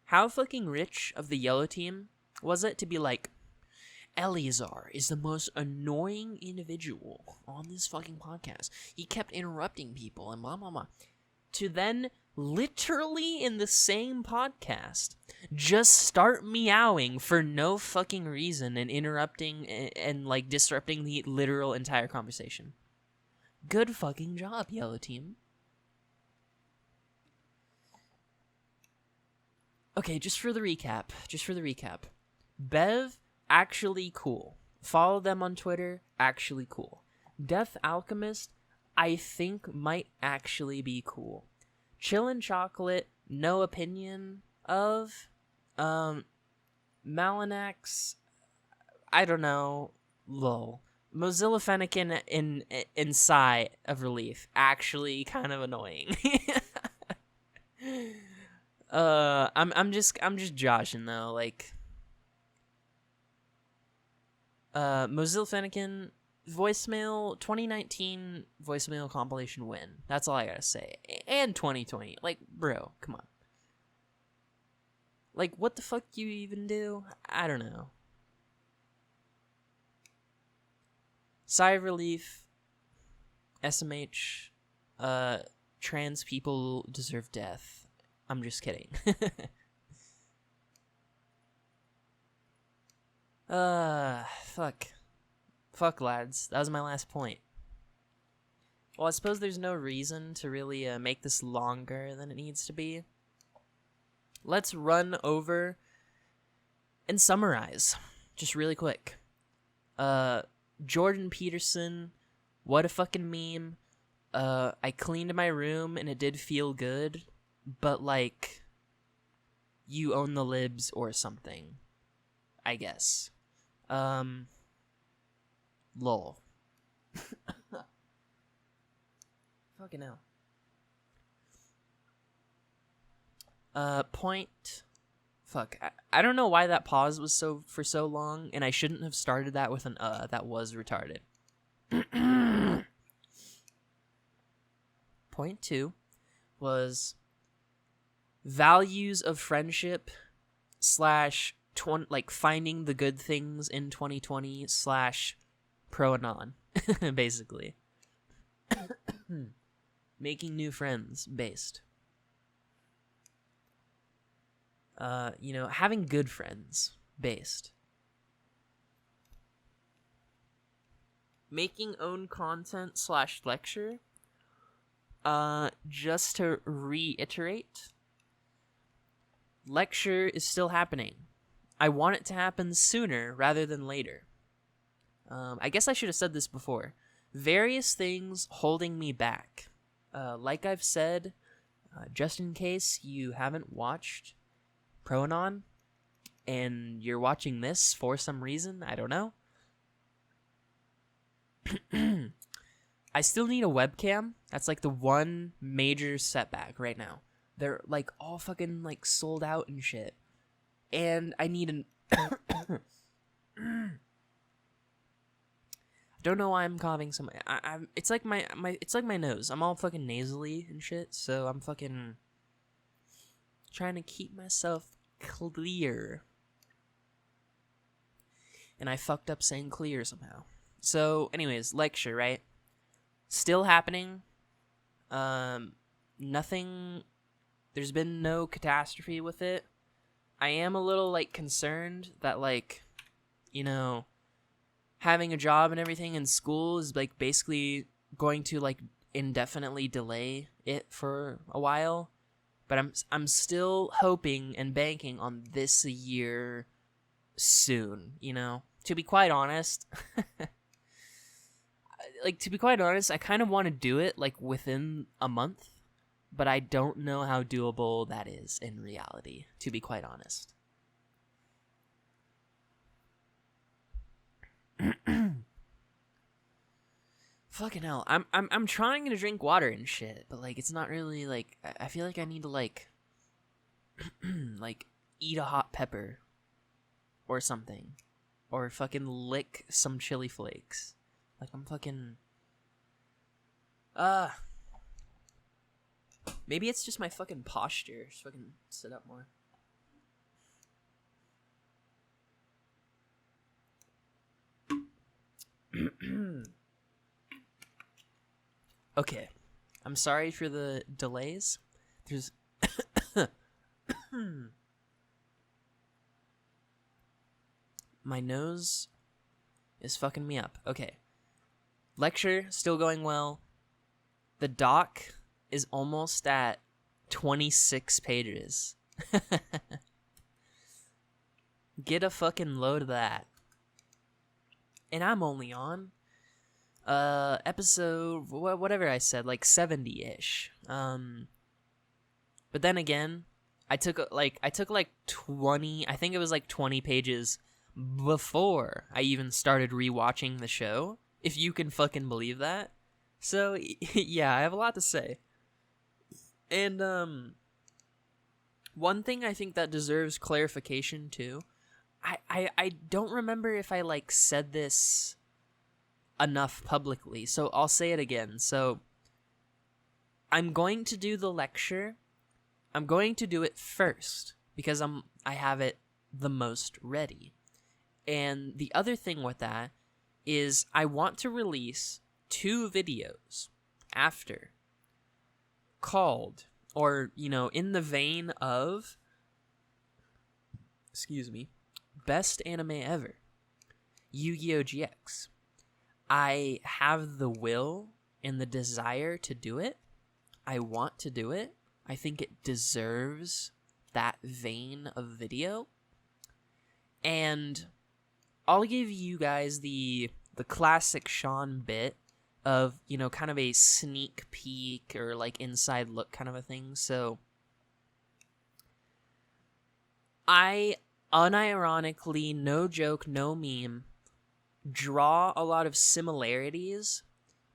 How fucking rich of the yellow team was it to be like, Eleazar is the most annoying individual on this fucking podcast. He kept interrupting people and blah, blah, blah. To then, literally in the same podcast, just start meowing for no fucking reason and interrupting and like, disrupting the literal entire conversation. Good fucking job, yellow team. Okay, just for the recap. Bev, actually cool. Follow them on Twitter, actually cool. Death Alchemist, I think might actually be cool. Chillin' Chocolate, no opinion of. Malinax, I don't know. Lol. Mozilla Fennekin in Sigh of Relief, actually kind of annoying. I'm just joshing though, like Mozilla Fennekin voicemail 2019 voicemail compilation win. That's all I gotta say. And 2020. Like, bro, come on. Like, what the fuck you even do? I don't know. Sigh of Relief, SMH, trans people deserve death. I'm just kidding. Fuck, lads. That was my last point. Well, I suppose there's no reason to really make this longer than it needs to be. Let's run over and summarize. Just really quick. Jordan Peterson, what a fucking meme. I cleaned my room and it did feel good, but like, you own the libs or something, I guess. Lol. Fucking hell. Point. Fuck. I don't know why that pause was for so long, and I shouldn't have started that with an that was retarded. Point 2 was values of friendship / like finding the good things in 2020 / pro and non, basically. Making new friends based. Having good friends based. Making own content / lecture. Just to reiterate, lecture is still happening. I want it to happen sooner rather than later. I guess I should have said this before. Various things holding me back. Like I've said, just in case you haven't watched Pronon and you're watching this for some reason, I don't know. I still need a webcam. That's like the one major setback right now. They're like all fucking like sold out and shit. And I need an don't know why I'm coughing so much. It's like my it's like my nose. I'm all fucking nasally and shit, so I'm fucking trying to keep myself clear. And I fucked up saying clear somehow. So, anyways, lecture, right? Still happening. Nothing. There's been no catastrophe with it. I am a little like concerned that like, having a job and everything in school is like basically going to like indefinitely delay it for a while. But I'm still hoping and banking on this year soon, To be quite honest, I kind of want to do it like within a month, but I don't know how doable that is in reality, to be quite honest. Fucking hell. I'm trying to drink water and shit, but like it's not really like I feel like I need to like like eat a hot pepper or something. Or fucking lick some chili flakes. Like, I'm fucking... Maybe it's just my fucking posture. Just fucking sit up more. Okay. I'm sorry for the delays. There's... My nose is fucking me up. Okay. Lecture still going well. The doc is almost at 26 pages. Get a fucking load of that. And I'm only on episode whatever I said, like 70-ish. But then again, I took like 20, I think it was like 20 pages before I even started rewatching the show, if you can fucking believe that. So yeah, I have a lot to say. And one thing I think that deserves clarification too, I don't remember if I like said this enough publicly, so I'll say it again. So I'm going to do the lecture. I'm going to do it first because I have it the most ready. And the other thing with that is I want to release 2 videos after called, or, you know, in the vein of, Best Anime Ever, Yu-Gi-Oh! GX. I have the will and the desire to do it. I want to do it. I think it deserves that vein of video. And I'll give you guys the classic Sean bit of, you know, kind of a sneak peek or like inside look kind of a thing. So I unironically, no joke, no meme, draw a lot of similarities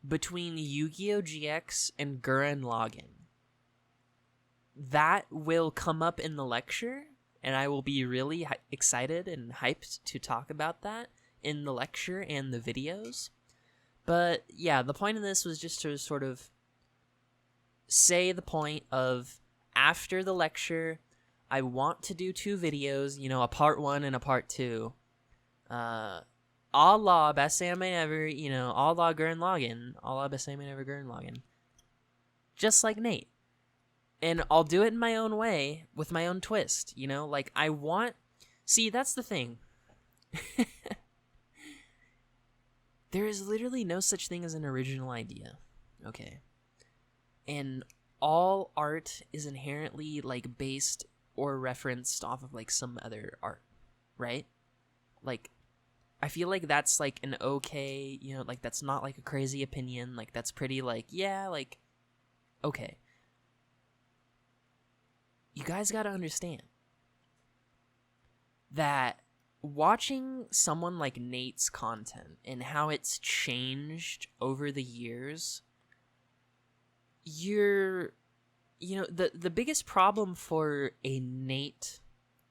between Yu-Gi-Oh! GX and Gurren Lagann. That will come up in the lecture, and I will be really excited and hyped to talk about that in the lecture and the videos. But yeah, the point of this was just to sort of say the point of, after the lecture, I want to do 2 videos, you know, a part 1 and a part 2. A la Best Anime Ever, you know, a la Gurren Lagann, a la Best Anime Ever Gurren Lagann. Just like Nate. And I'll do it in my own way, with my own twist, you know? Like, I want... See, that's the thing. There is literally no such thing as an original idea, okay? And all art is inherently, like, based or referenced off of, like, some other art, right? Like, I feel like that's, like, an okay, you know, like, that's not, like, a crazy opinion. Like, that's pretty, like, yeah, like, okay. You guys gotta understand that watching someone like Nate's content and how it's changed over the years, the biggest problem for a Nate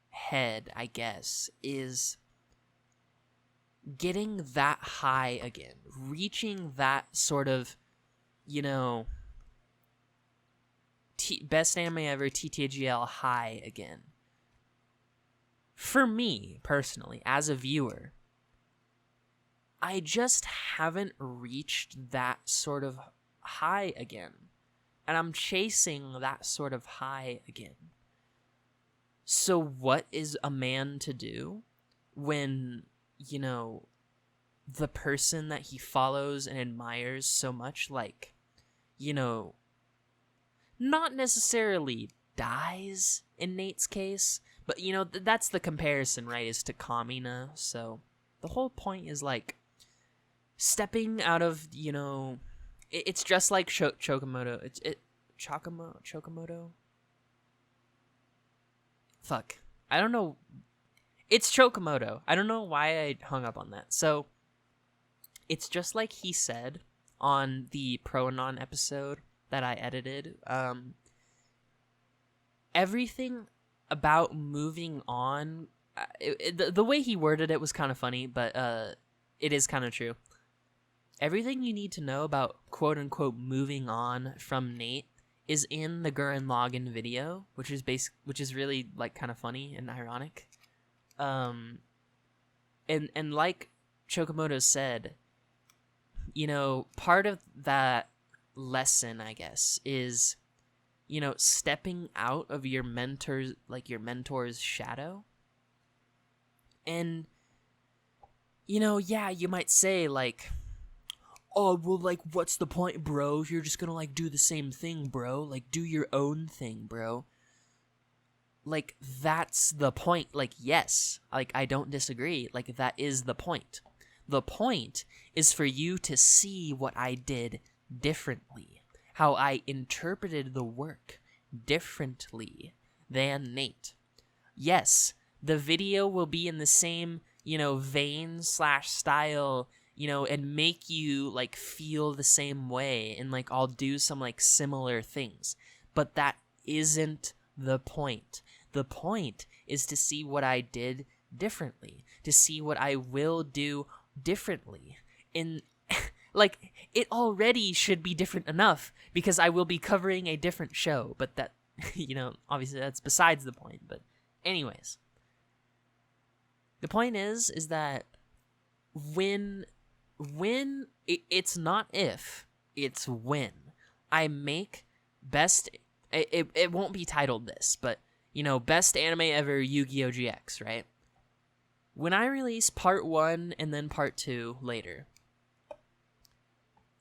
head, I guess, is getting that high again, reaching that sort of, you know, Best Anime Ever TTGL high again. For me, personally, as a viewer, I just haven't reached that sort of high again. And I'm chasing that sort of high again. So what is a man to do when, you know, the person that he follows and admires so much, like, you know, not necessarily dies in Nate's case, but, you know, that's the comparison, right, is to Kamina. So the whole point is, like, stepping out of, you know, it's just like Chokomoto. Chokomoto? Fuck. I don't know. It's Chokomoto. I don't know why I hung up on that. So it's just like he said on the Pro-Anon episode that I edited. Everything about moving on the way he worded it was kind of funny, but it is kind of true. Everything you need to know about quote unquote moving on from Nate is in the Gurren Lagann video, which is really like kind of funny and ironic. And like Chokomoto said, you know, part of that lesson, I guess, is, you know, stepping out of your mentor's shadow. And, you know, yeah, you might say, like, oh, well, like, what's the point, bro? If you're just gonna, like, do the same thing, bro. Like, do your own thing, bro. Like, that's the point. Like, yes, like, I don't disagree. Like, that is the point. The point is for you to see what I did differently. How I interpreted the work differently than Nate. Yes, the video will be in the same, you know, vein / style, you know, and make you, like, feel the same way, and, like, I'll do some, like, similar things. But that isn't the point. The point is to see what I did differently, to see what I will do differently. And, like, it already should be different enough, because I will be covering a different show, but that, you know, obviously that's besides the point. But anyways, the point is that when it's not if, it's when I make best, it won't be titled this, but, you know, best anime ever Yu-Gi-Oh! GX, right? When I release part 1 and then part 2 later,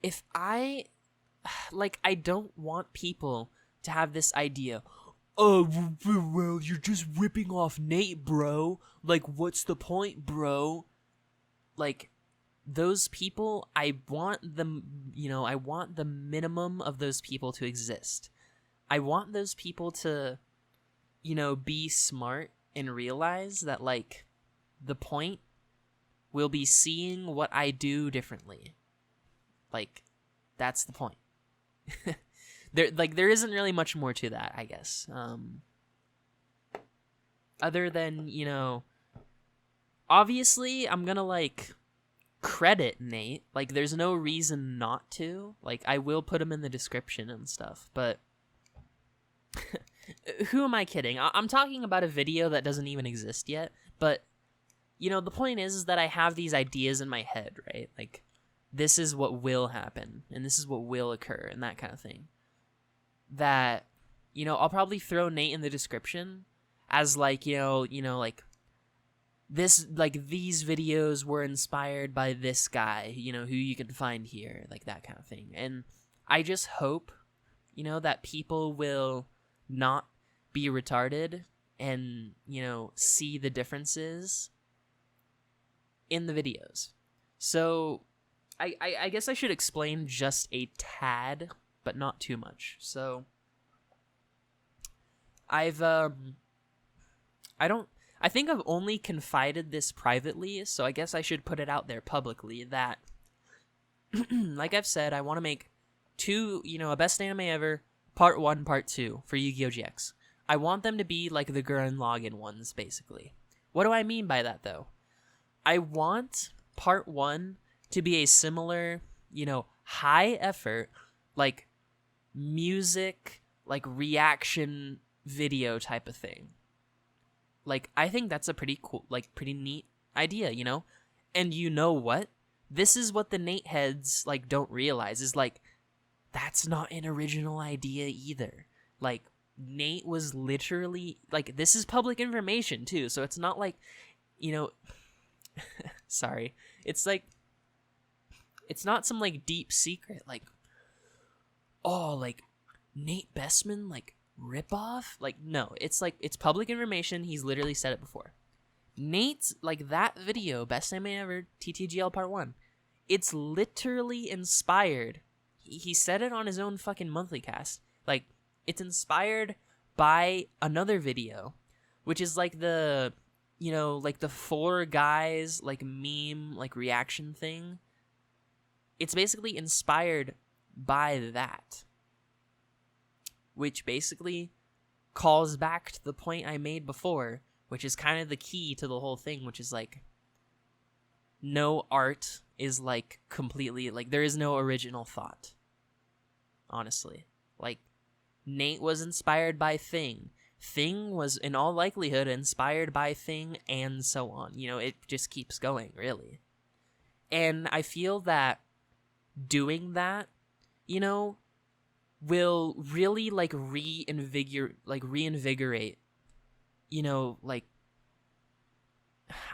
if I don't want people to have this idea, oh, well, you're just ripping off Nate, bro. Like, what's the point, bro? Like, those people, I want them, you know, I want the minimum of those people to exist. I want those people to, you know, be smart and realize that, like, the point will be seeing what I do differently. Like, that's the point. There isn't really much more to that, I guess. Other than, you know, obviously I'm gonna, like, credit Nate. Like, there's no reason not to. Like, I will put him in the description and stuff, but who am I kidding? I'm talking about a video that doesn't even exist yet, but, you know, the point is that I have these ideas in my head, right? Like, this is what will happen, and this is what will occur, and that kind of thing. That, you know, I'll probably throw Nate in the description as, like, you know, like, this, like, these videos were inspired by this guy, you know, who you can find here, like, that kind of thing. And I just hope, you know, that people will not be retarded and, you know, see the differences in the videos. So I guess I should explain just a tad, but not too much. So I think I've only confided this privately, so I guess I should put it out there publicly that, like I've said, I want to make a best anime ever, part 1, part 2 for Yu-Gi-Oh! GX. I want them to be like the Gurren Lagann ones, basically. What do I mean by that, though? I want part 1 to be a similar, you know, high effort, like, music, like, reaction video type of thing. Like, I think that's a pretty cool, like, pretty neat idea, you know? And you know what? This is what the Nate heads, like, don't realize, is, like, that's not an original idea either. Like, Nate was literally, like, this is public information, too, so it's not like, you know, sorry, it's like, it's not some, like, deep secret, like, oh, like, Nate Bestman, like, ripoff? Like, no, it's like, it's public information. He's literally said it before. Nate's, like, that video, best anime ever, TTGL part 1, it's literally inspired. He said it on his own fucking monthly cast. Like, it's inspired by another video, which is like the, you know, like the 4 guys, like, meme, like, reaction thing. It's basically inspired by that, which basically calls back to the point I made before, which is kind of the key to the whole thing, which is like no art is like completely like there is no original thought. Honestly, like Nate was inspired by Thing. Thing was in all likelihood inspired by Thing, and so on. You know, it just keeps going, really. And I feel that doing that, you know, will really like reinvigorate, you know, like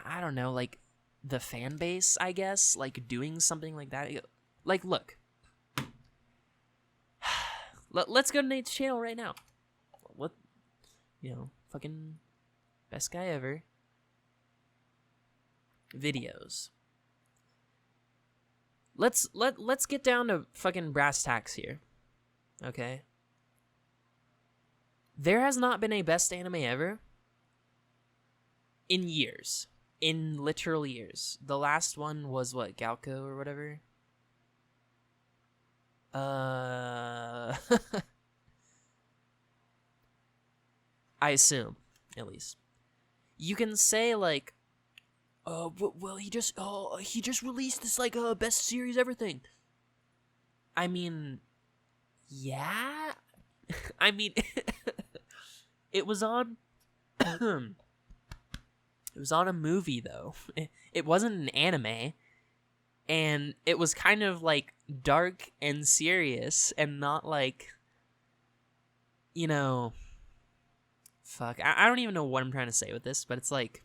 I don't know, like the fan base, I guess, like doing something like that. Like, look, let's go to Nate's channel right now. What, you know, fucking best guy ever. Videos. Let's get down to fucking brass tacks here. Okay. There has not been a best anime ever in years. In literal years. The last one was what, Galco or whatever? I assume, at least. You can say like, well, he just released this like best series everything. I mean, yeah. I mean, it was on. It was on a movie though. It wasn't an anime, and it was kind of like dark and serious, and not like, you know. Fuck, I don't even know what I'm trying to say with this, but it's like.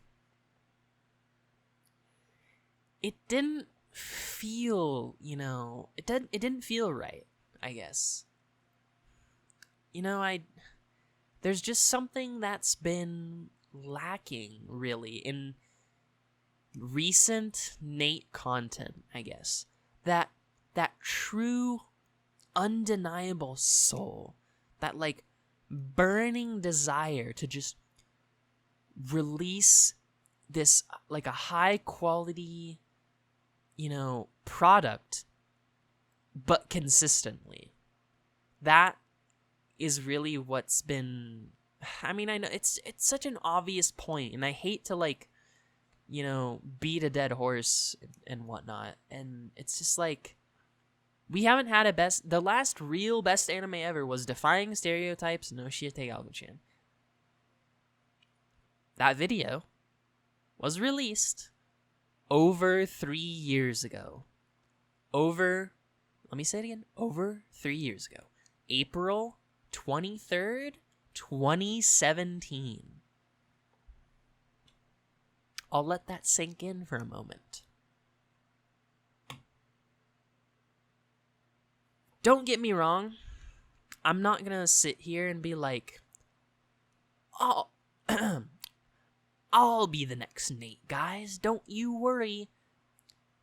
It didn't feel, you know, it didn't feel right, I guess. You know, there's just something that's been lacking, really, in recent Nate content, I guess. That true, undeniable soul, that, like, burning desire to just release this, like, a high-quality, you know, product, but consistently. That is really what's been. I mean, I know it's such an obvious point, and I hate to like, you know, beat a dead horse and whatnot. And it's just like we haven't had a best. The last real best anime ever was Defying Stereotypes no Shiete Galgo-chan. That video was released over 3 years ago. Let me say it again. Over 3 years ago. April 23rd, 2017. I'll let that sink in for a moment. Don't get me wrong. I'm not going to sit here and be like, oh, I'll be the next Nate, guys. Don't you worry.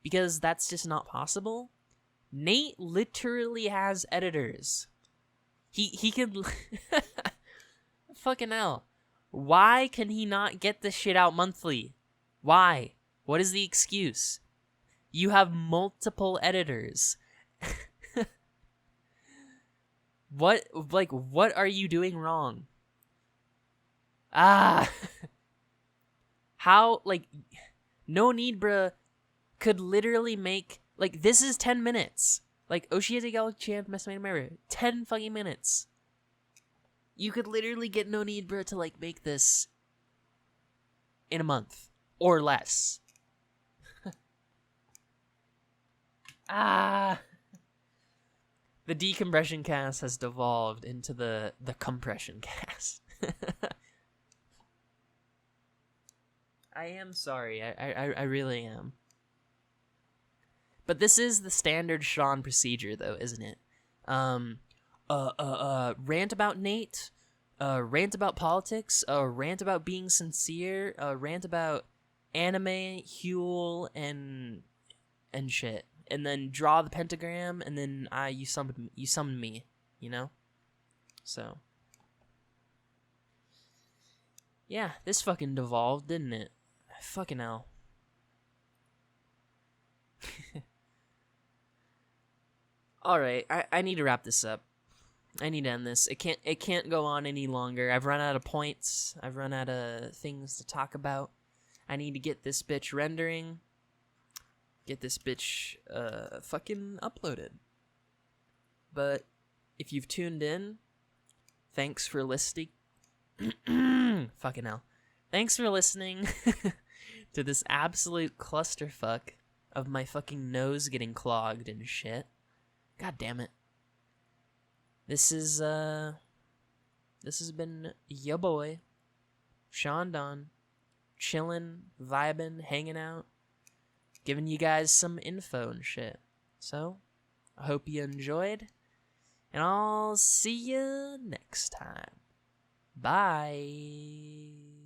Because that's just not possible. Nate literally has editors. He can... Fucking hell. Why can he not get this shit out monthly? Why? What is the excuse? You have multiple editors. What are you doing wrong? How, like, No Need Bruh could literally make, like, this is 10 minutes. Like, Oshiete Galgo-chan, Best Man Ever, 10 fucking minutes. You could literally get No Need Bruh to, like, make this in a month. Or less. The Decompression Cast has devolved into the Compression Cast. I am sorry. I really am. But this is the standard Sean procedure, though, isn't it? Rant about Nate, rant about politics, rant about being sincere, rant about anime, Huel, and shit. And then draw the pentagram, and then you summoned me, you know? So. Yeah, this fucking devolved, didn't it? Fucking hell. Alright, I need to wrap this up. I need to end this. It can't go on any longer. I've run out of points. I've run out of things to talk about. I need to get this bitch rendering. Get this bitch fucking uploaded. But if you've tuned in, thanks for listening. Fucking hell. Thanks for listening to this absolute clusterfuck of my fucking nose getting clogged and shit. God damn it. This has been your boy, Sean Don, chillin', vibin', hanging out, giving you guys some info and shit. So, I hope you enjoyed, and I'll see you next time. Bye.